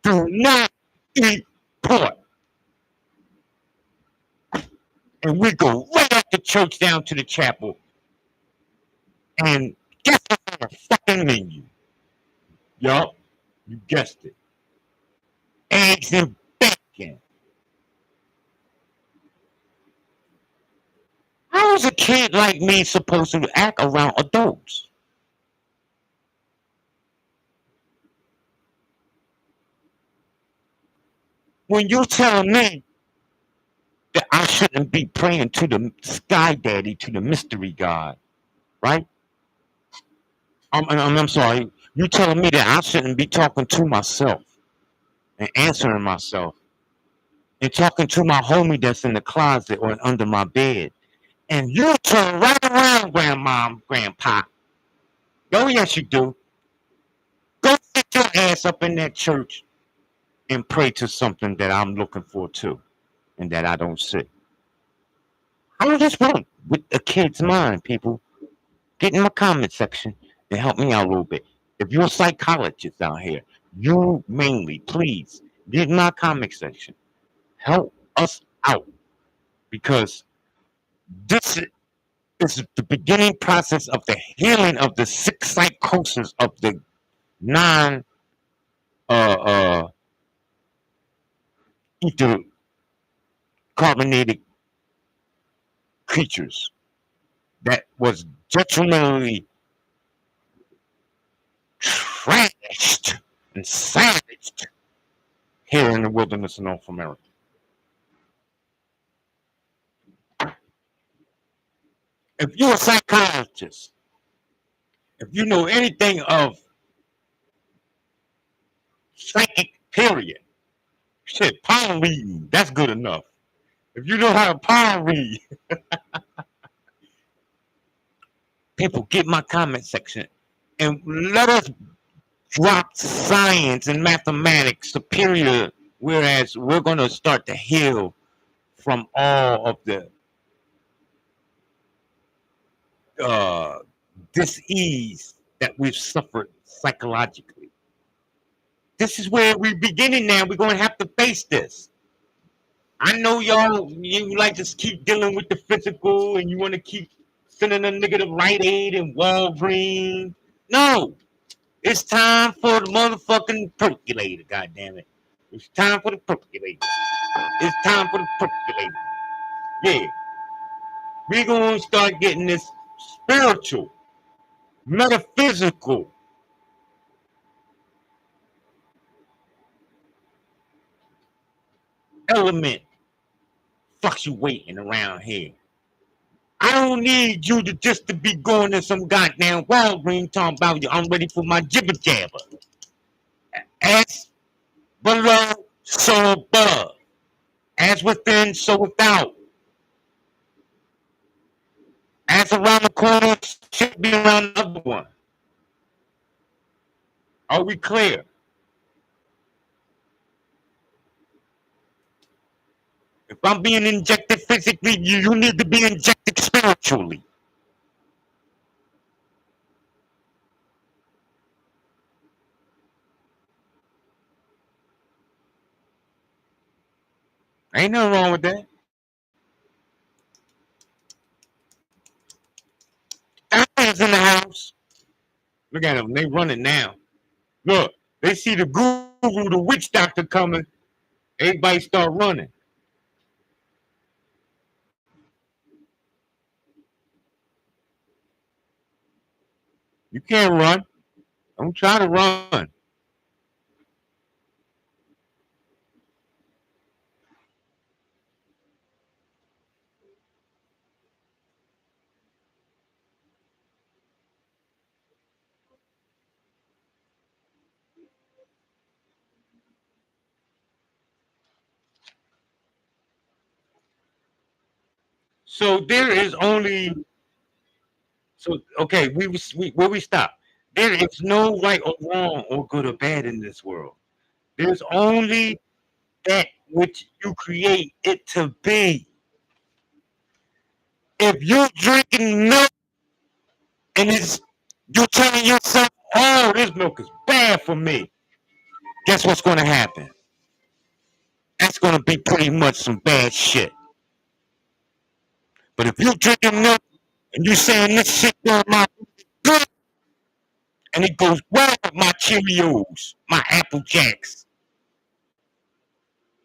do not eat pork. And we go right out the church down to the chapel. And guess what's on the fucking menu? Yup, you guessed it. Eggs and bacon. How is a kid like me supposed to act around adults? When you're telling me that I shouldn't be praying to the sky daddy, to the mystery God, right? I'm sorry. You telling me that I shouldn't be talking to myself and answering myself and talking to my homie that's in the closet or under my bed. And you turn right around, grandma, grandpa. Oh, yes, you do. Go sit your ass up in that church and pray to something that I'm looking for too, and that I don't see. I just want with a kid's mind, people. Get in my comment section and help me out a little bit. If you're a psychologist out here, you mainly, please, get in my comment section. Help us out. Because this is the beginning process of the healing of the sick psychosis of the ether carbonated creatures that was detrimentally trashed and savaged here in the wilderness of North America. If you're a psychologist, if you know anything of psychic period, shit, palm reading, that's good enough. If you know how to palm read, people, get my comment section and let us drop science and mathematics superior, whereas we're going to start to heal from all of the dis-ease that we've suffered psychologically. This is where we're beginning now. We're going to have to face this. I know y'all, you like to keep dealing with the physical and you want to you like to keep dealing with the physical and you want to keep sending a nigga to Rite Aid and Walgreens. No, it's time for the motherfucking percolator, goddammit. It's time for the percolator. It's time for the percolator. Yeah. We're going to start getting this spiritual, metaphysical element fluctuating around here. I don't need you to just to be going to some goddamn Walgreens talking about you. I'm ready for my jibber jabber. As below, so above. As within, so without. As around the corner, should be around the other one. Are we clear? If I'm being injected physically, you need to be injected spiritually. Ain't nothing wrong with that. Diamonds in the house. Look at them. They running now. Look, they see the guru, the witch doctor coming. Everybody start running. You can't run. Don't try to run. So there is only so okay. Where we stop. There is no right or wrong or good or bad in this world. There's only that which you create it to be. If you're drinking milk and you're telling yourself, "Oh, this milk is bad for me," guess what's going to happen? That's going to be pretty much some bad shit. But if you're drinking milk and you're saying this shit does my good, and it goes well with my Cheerios, my Apple Jacks,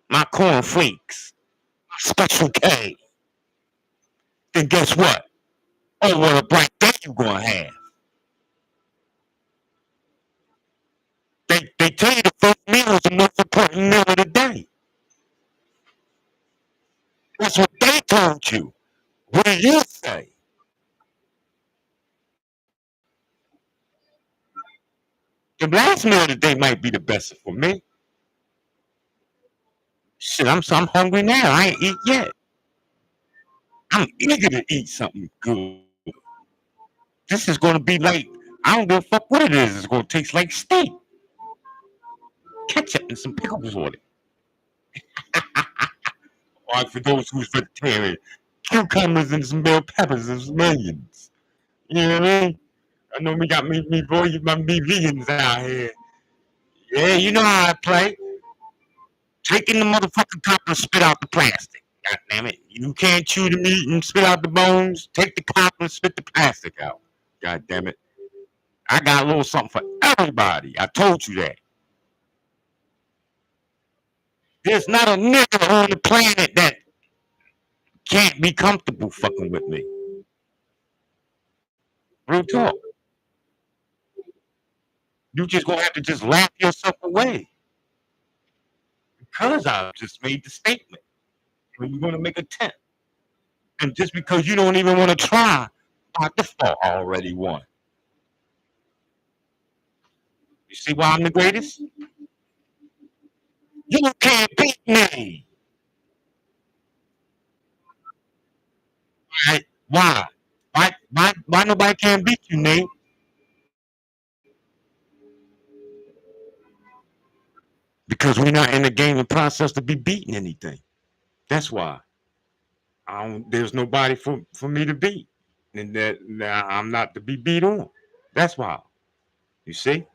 my corn flakes, my Special K, then guess what? Oh, what a bright day you're going to have. They tell you the first meal is the most important meal of the day. That's what they told you. What do you say? The last meal of the day might be the best for me. Shit, I'm hungry now. I ain't eat yet. I'm eager to eat something good. This is going to be like, I don't give a fuck what it is. It's going to taste like steak. Ketchup and some pickles on it. Or for those who's vegetarian, cucumbers and some bell peppers and some onions. You know what I mean? I know we got me vegans out here. Yeah, you know how I play. Taking the motherfucking copper and spit out the plastic. God damn it. You can't chew the meat and spit out the bones. Take the copper and spit the plastic out. God damn it. I got a little something for everybody. I told you that. There's not a nigga on the planet that can't be comfortable fucking with me. Real talk. You just gonna have to just laugh yourself away. Because I just made the statement. When you're gonna make a 10. And just because you don't even want to try, by default I already won. You see why I'm the greatest? You can't beat me. Right? Why? Why nobody can beat you, Nate? Because we're not in the game and process to be beating anything. That's why. There's nobody for me to beat. And that I'm not to be beat on. That's why. You see?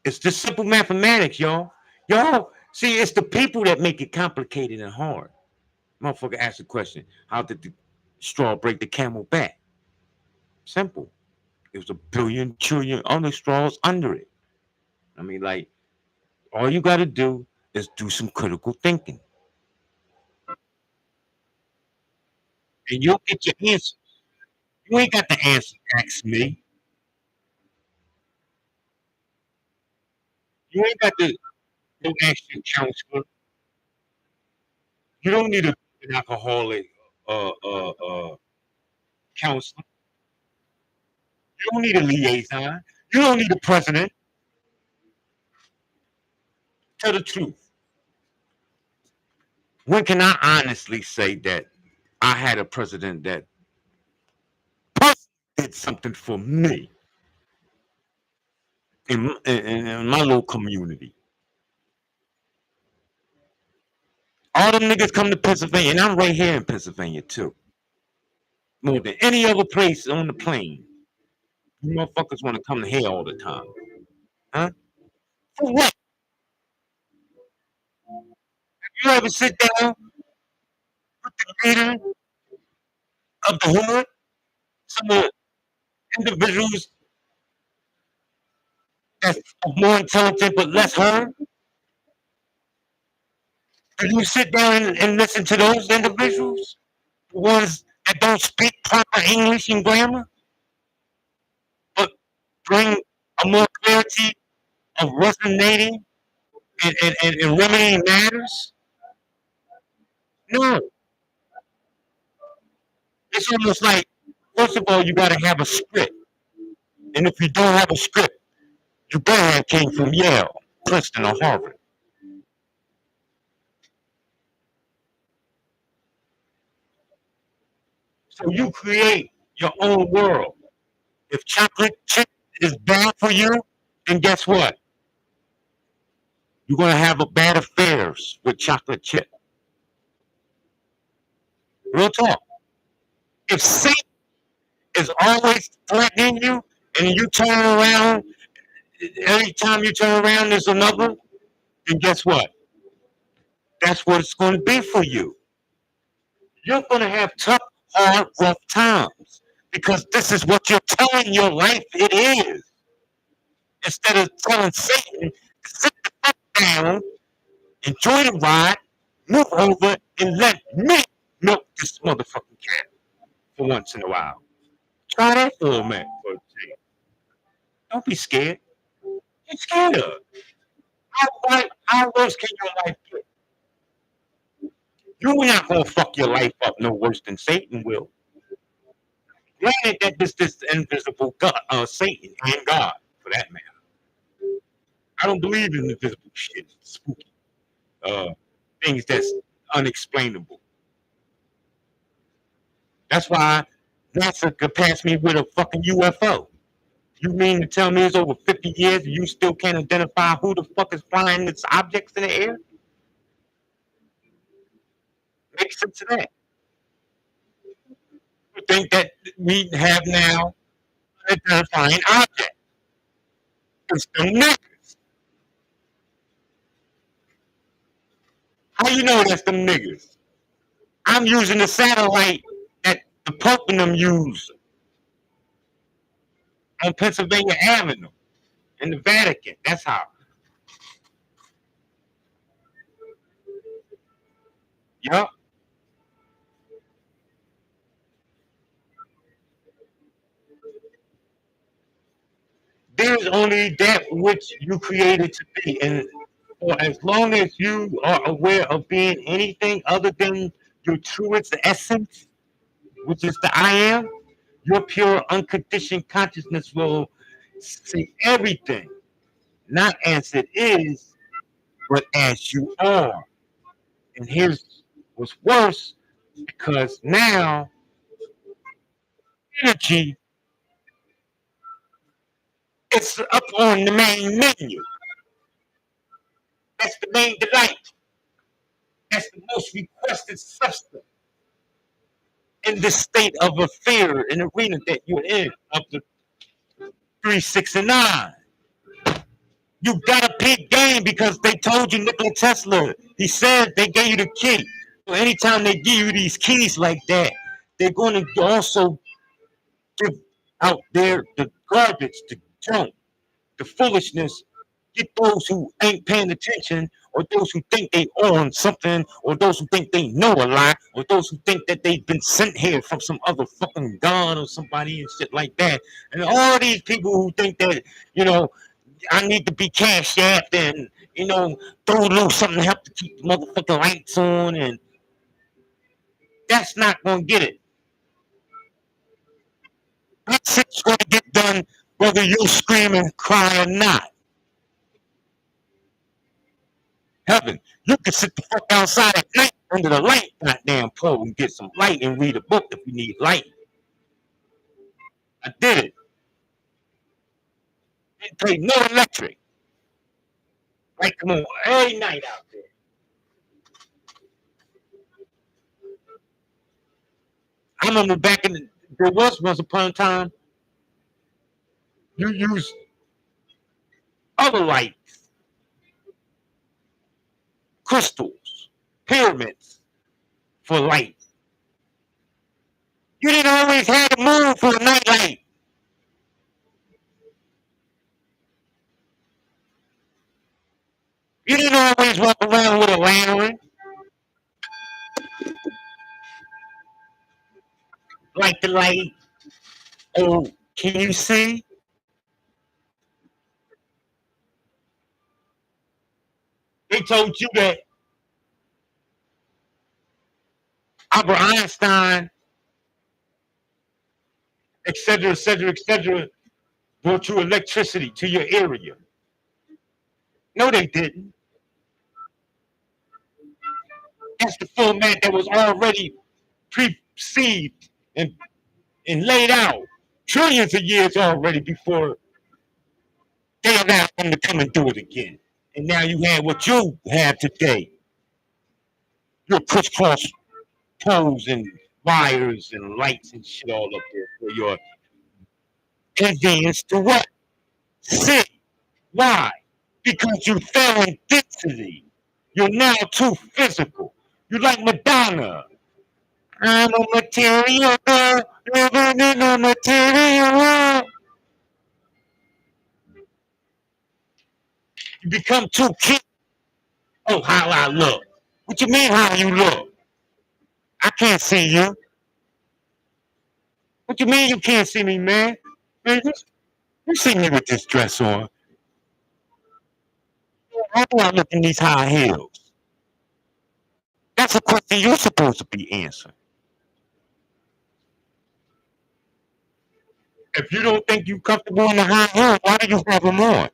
It's just simple mathematics, y'all. Y'all, see, it's the people that make it complicated and hard. Motherfucker asked the question, how did the straw break the camel back? Simple. It was a billion, trillion other straws under it. I mean, like, all you got to do is do some critical thinking. And you'll get your answer. You ain't got the answer, ask me. You ain't got to go ask your counselor. You don't need an alcoholic counselor. You don't need a liaison. You don't need a president. Tell the truth. When can I honestly say that I had a president that did something for me in my little community? All them niggas come to Pennsylvania, and I'm right here in Pennsylvania too. More than any other place on the plane. You motherfuckers want to come here all the time. Huh? For what? You ever sit down with the leader of the hood? Some of the individuals that's more intelligent but less heard? Do you sit down and listen to those individuals? The ones that don't speak proper English and grammar? But bring a more clarity of resonating and remedying matters? No. It's almost like, first of all, you got to have a script. And if you don't have a script, you better have came from Yale, Princeton, or Harvard. So you create your own world. If chocolate chip is bad for you, then guess what? You're going to have a bad affairs with chocolate chip. Real talk. If Satan is always threatening you, and you turn around, every time you turn around, there's another, then guess what? That's what it's going to be for you. You're going to have tough, hard, rough times because this is what you're telling your life it is. Instead of telling Satan, sit the fuck down, enjoy the ride, move over, and let me milk this motherfucking cat for once in a while. Try that for a minute. Don't be scared. Get scared of. How worse can your life get? You're not gonna fuck your life up no worse than Satan will. Granted that this invisible God, Satan and God, for that matter. I don't believe in invisible shit, spooky, things that's unexplainable. That's why NASA could pass me with a fucking UFO. You mean to tell me it's over 50 years and you still can't identify who the fuck is flying these objects in the air? Make sense of that. You think that we have now an identifying object? It's the niggas. How you know that's the niggas? I'm using the satellite that the Pope and them use on Pennsylvania Avenue in the Vatican. That's how. Yup. There's only that which you created to be. And for as long as you are aware of being anything other than your truest essence, which is the I am, your pure unconditioned consciousness will see everything, not as it is, but as you are. And here's what's worse, because now energy is up on the main menu. That's the main delight. That's the most requested substance in this state of a fear and arena that you're in of the 3, 6, and 9. You got a big game because they told you Nikola Tesla. He said they gave you the key. So anytime they give you these keys like that, they're going to also give out there the garbage, the junk, the foolishness. Get those who ain't paying attention, or those who think they own something, or those who think they know a lot, or those who think that they've been sent here from some other fucking god or somebody and shit like that. And all these people who think that, you know, I need to be cashed out and, you know, throw a little something to help to keep the motherfucking lights on, and that's not gonna get it. That shit's gonna get done whether you scream and cry or not. Heaven, you can sit the fuck outside at night under the light goddamn pole and get some light and read a book if you need light. I did it. Didn't pay no electric. Like, come on, every night out there. I remember back in there was once upon a time, you used other lights, crystals, pyramids for light. You didn't always have the moon for a night light. You didn't always walk around with a lantern. Like the light. Oh, can you see? They told you that Albert Einstein, etc., etc., etc., brought you electricity to your area. No, they didn't. That's the format that was already perceived and laid out trillions of years already before they allowed them to come and do it again. And now you have what you have today. Your crisscross poles and wires and lights and shit all up there for your convenience to what? Sit. Why? Because you fell in density. You're now too physical. You like Madonna. I'm a material girl, living in a material world. You become too cute. Oh, how I look. What you mean how you look? I can't see you. What you mean you can't see me, man? Man, you see me with this dress on. How do I look in these high heels? That's a question you're supposed to be answering. If you don't think you're comfortable in the high heels, why do you have them on?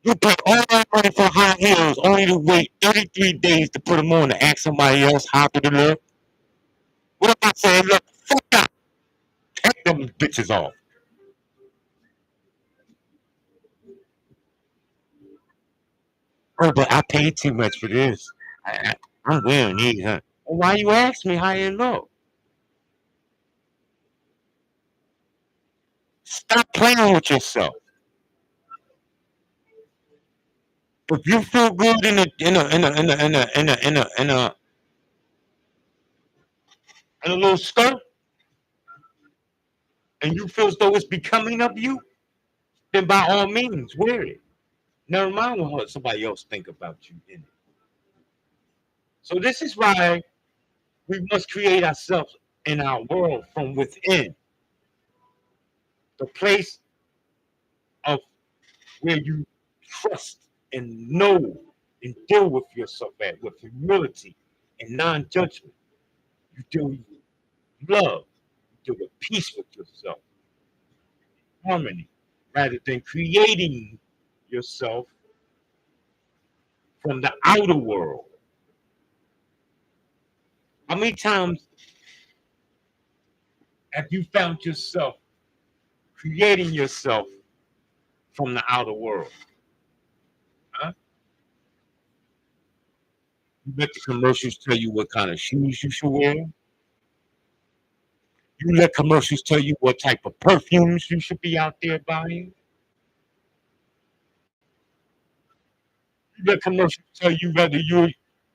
You pay all that money for high heels only to wait 33 days to put them on to ask somebody else how to look. What if I say, look, fuck up, take them bitches off? Oh, but I paid too much for this. I'm wearing these, huh? Well, why you ask me how you look? Stop playing with yourself. If you feel good in a little skirt, and you feel as though it's becoming of you, then by all means wear it. Never mind what somebody else think about you in it. So this is why we must create ourselves in our world from within. The place of where you trust and know and deal with yourself at with humility and non-judgment. You deal with love. You deal with peace with yourself. Harmony. Rather than creating yourself from the outer world. How many times have you found yourself creating yourself from the outer world? Huh? You let the commercials tell you what kind of shoes you should wear. You let commercials tell you what type of perfumes you should be out there buying. You let commercials tell you whether you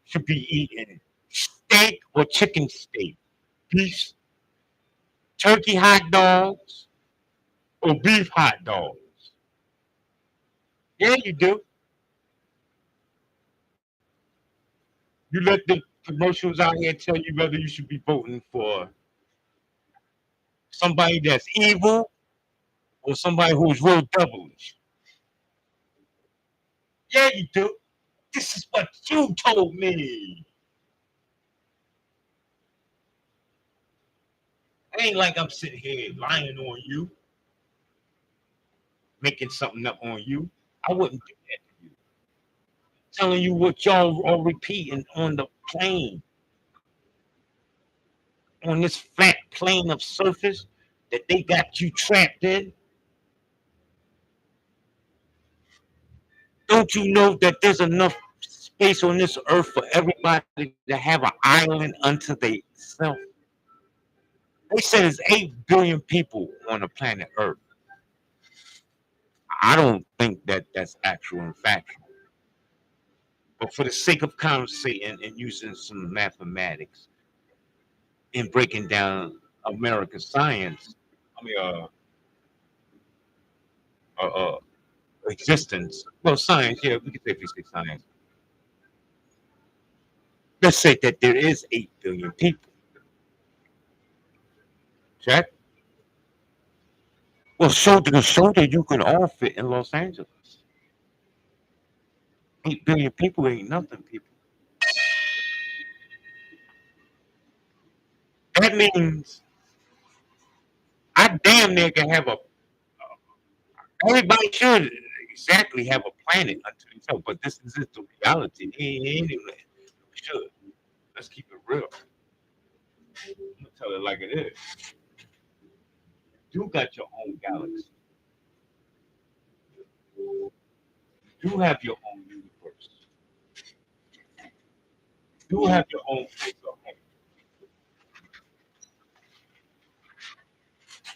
should be eating steak steak or chicken steak? Beef, turkey hot dogs or beef hot dogs? Yeah, you do. You let the commercials out here tell you whether you should be voting for somebody that's evil or somebody who's real devilish. Yeah, you do. This is what you told me. It ain't like I'm sitting here lying on you, making something up on you. I wouldn't do that to you. Telling you what y'all are repeating on the plane, on this flat plane of surface that they got you trapped in. Don't you know that there's enough space on this earth for everybody to have an island unto themselves? They said there's 8 billion people on the planet Earth. I don't think that that's actual and factual. But for the sake of conversating and using some mathematics and breaking down American science, existence. Well, science, yeah, we can say physics science. Let's say that there is 8 billion people. Check. Well, so that you can all fit in Los Angeles. 8 billion people ain't nothing, people. That means I damn near can have everybody should exactly have a planet unto themselves, but this is just the reality. Anyway, we should. Let's keep it real. I'm gonna tell it like it is. You got your own galaxy. You have your own universe. You have your own place of home.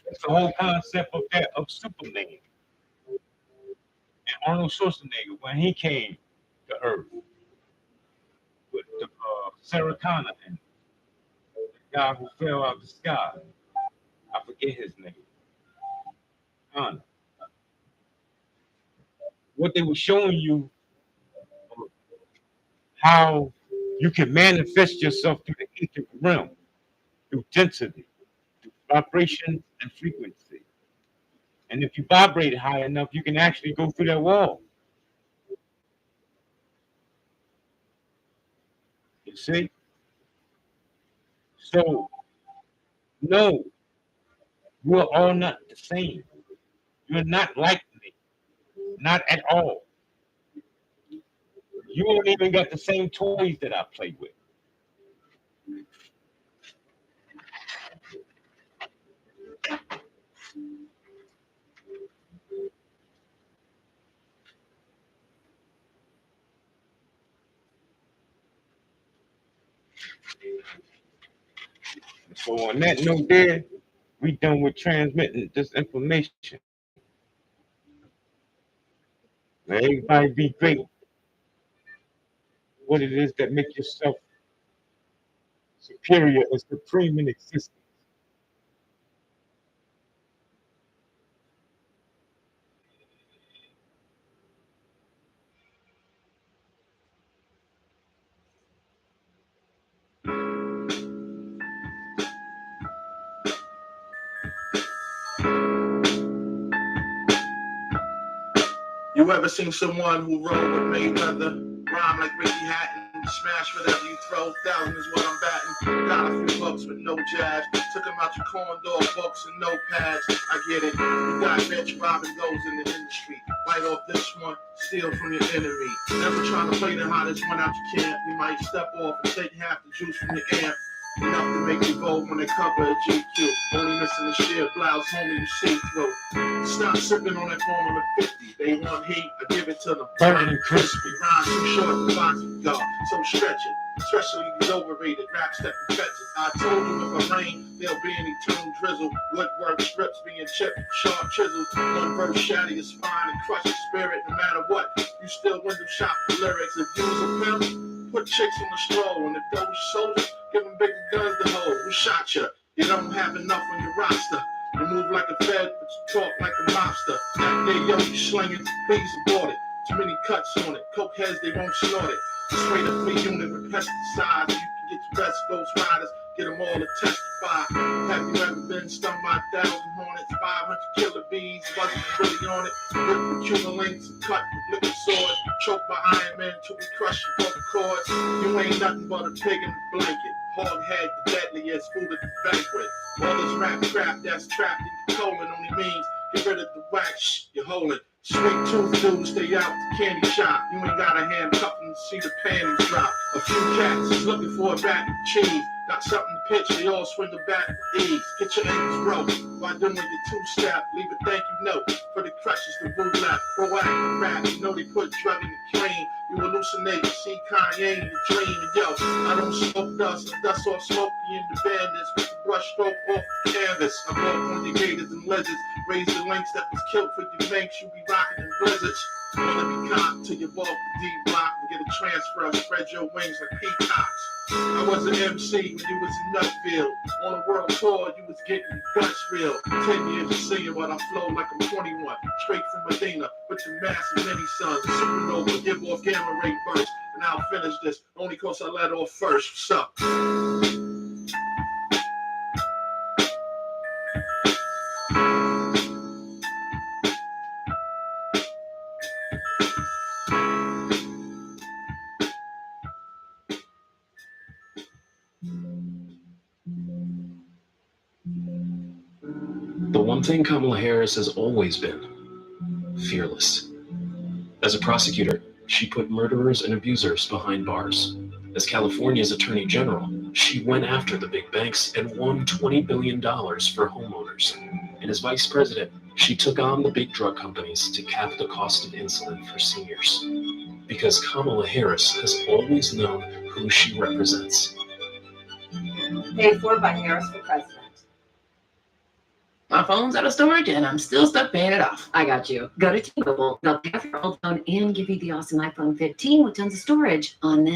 That's the whole concept of Superman and Arnold Schwarzenegger when he came to Earth with the Sarah Connor and the guy who fell out of the sky. I forget his name. Connor. What they were showing you how you can manifest yourself through the etheric realm, through density, through vibration and frequency. And if you vibrate high enough, you can actually go through that wall. You see? So, no, we're all not the same. You're not like me. Not at all. You don't even got the same toys that I play with. So on that note there, we done with transmitting this information. Let everybody be great. What it is that makes yourself superior and supreme in existence. You ever seen someone who roll with Mayweather? Rhyme like Ricky Hatton, smash whatever you throw, 1,000 is what I'm batting. Got a few bucks with no jazz, took them out your corn dog books and notepads. I get it, you got bitch robbing those in the industry. Bite off this one, steal from your enemy. Never trying to play the hottest one out your camp. You might step off and take half the juice from your amp. Enough to make you vote when they cover a GQ. Only missing the sheer blouse, homie, you see through. Stop sipping on that Formula 50. They want heat, I give it to them. Burning and crispy. Rhymes too short to box with God, so stretch it. Especially these overrated raps that can fetch it. I told you if I rain, there'll be an eternal drizzle. Woodwork strips being chipped, sharp chisels. One verse shatter your spine and crush your spirit. No matter what, you still window shop for lyrics. If you's a pimp, put chicks on the stroll. And if those soldiers give who shot you? You don't have enough on your roster. You move like a fed, but you talk like a mobster. Yeah, yo, you slinging, please abort it. Too many cuts on it. Coke heads, they won't snort it. Straight up free unit with pesticides. You can get your West Coast riders, get them all to testify. Have you ever been stung by 1,000 hornets? 500 killer bees, wasn't really on it. Ripped with cuba links and cut with liquid swords. Choked by Iron Man till we crush your vocal cords. You ain't nothing but a pig in a blanket. Hog head, the deadliest food at the banquet. All this rap crap that's trapped in your colon only means get rid of the wax you're holding. Sweet tooth dudes stay out the candy shop. You ain't got a handcuff and see the panties drop. A few cats is looking for a bag of cheese. Got something to pitch, they all swing the bat with ease. Get your ankles broke while doing your two-step. Leave a thank you note for the crutches, the blue left. Proactive rap, you know they put drug in the cream. You hallucinate, you see Kanye in your dream. And yo, I don't smoke dust, I dust off Smokey in the bandits with the brush stroke off the canvas. I walk on your gators and lizards, raise the links that was killed for your banks. You be rocking in blizzards. Wanna be copped till you walk the D block and get a transfer, spread your wings like peacocks. I was an MC when you was in Nutsville. On a world tour, you was getting your guts real. 10 years of singing, but I flow like I'm 21. Straight from Medina with your massive mini sons. Supernova, give off gamma ray bursts. And I'll finish this only cause I let off first. What's up? The one thing Kamala Harris has always been: fearless. As a prosecutor, she put murderers and abusers behind bars. As California's Attorney General, she went after the big banks and won $20 billion for homeowners. And as Vice President, she took on the big drug companies to cap the cost of insulin for seniors. Because Kamala Harris has always known who she represents. Paid for by Harris for President. My phone's out of storage and I'm still stuck paying it off. I got you. Go to T-Mobile. They'll pay off your old phone and give you the awesome iPhone 15 with tons of storage on them.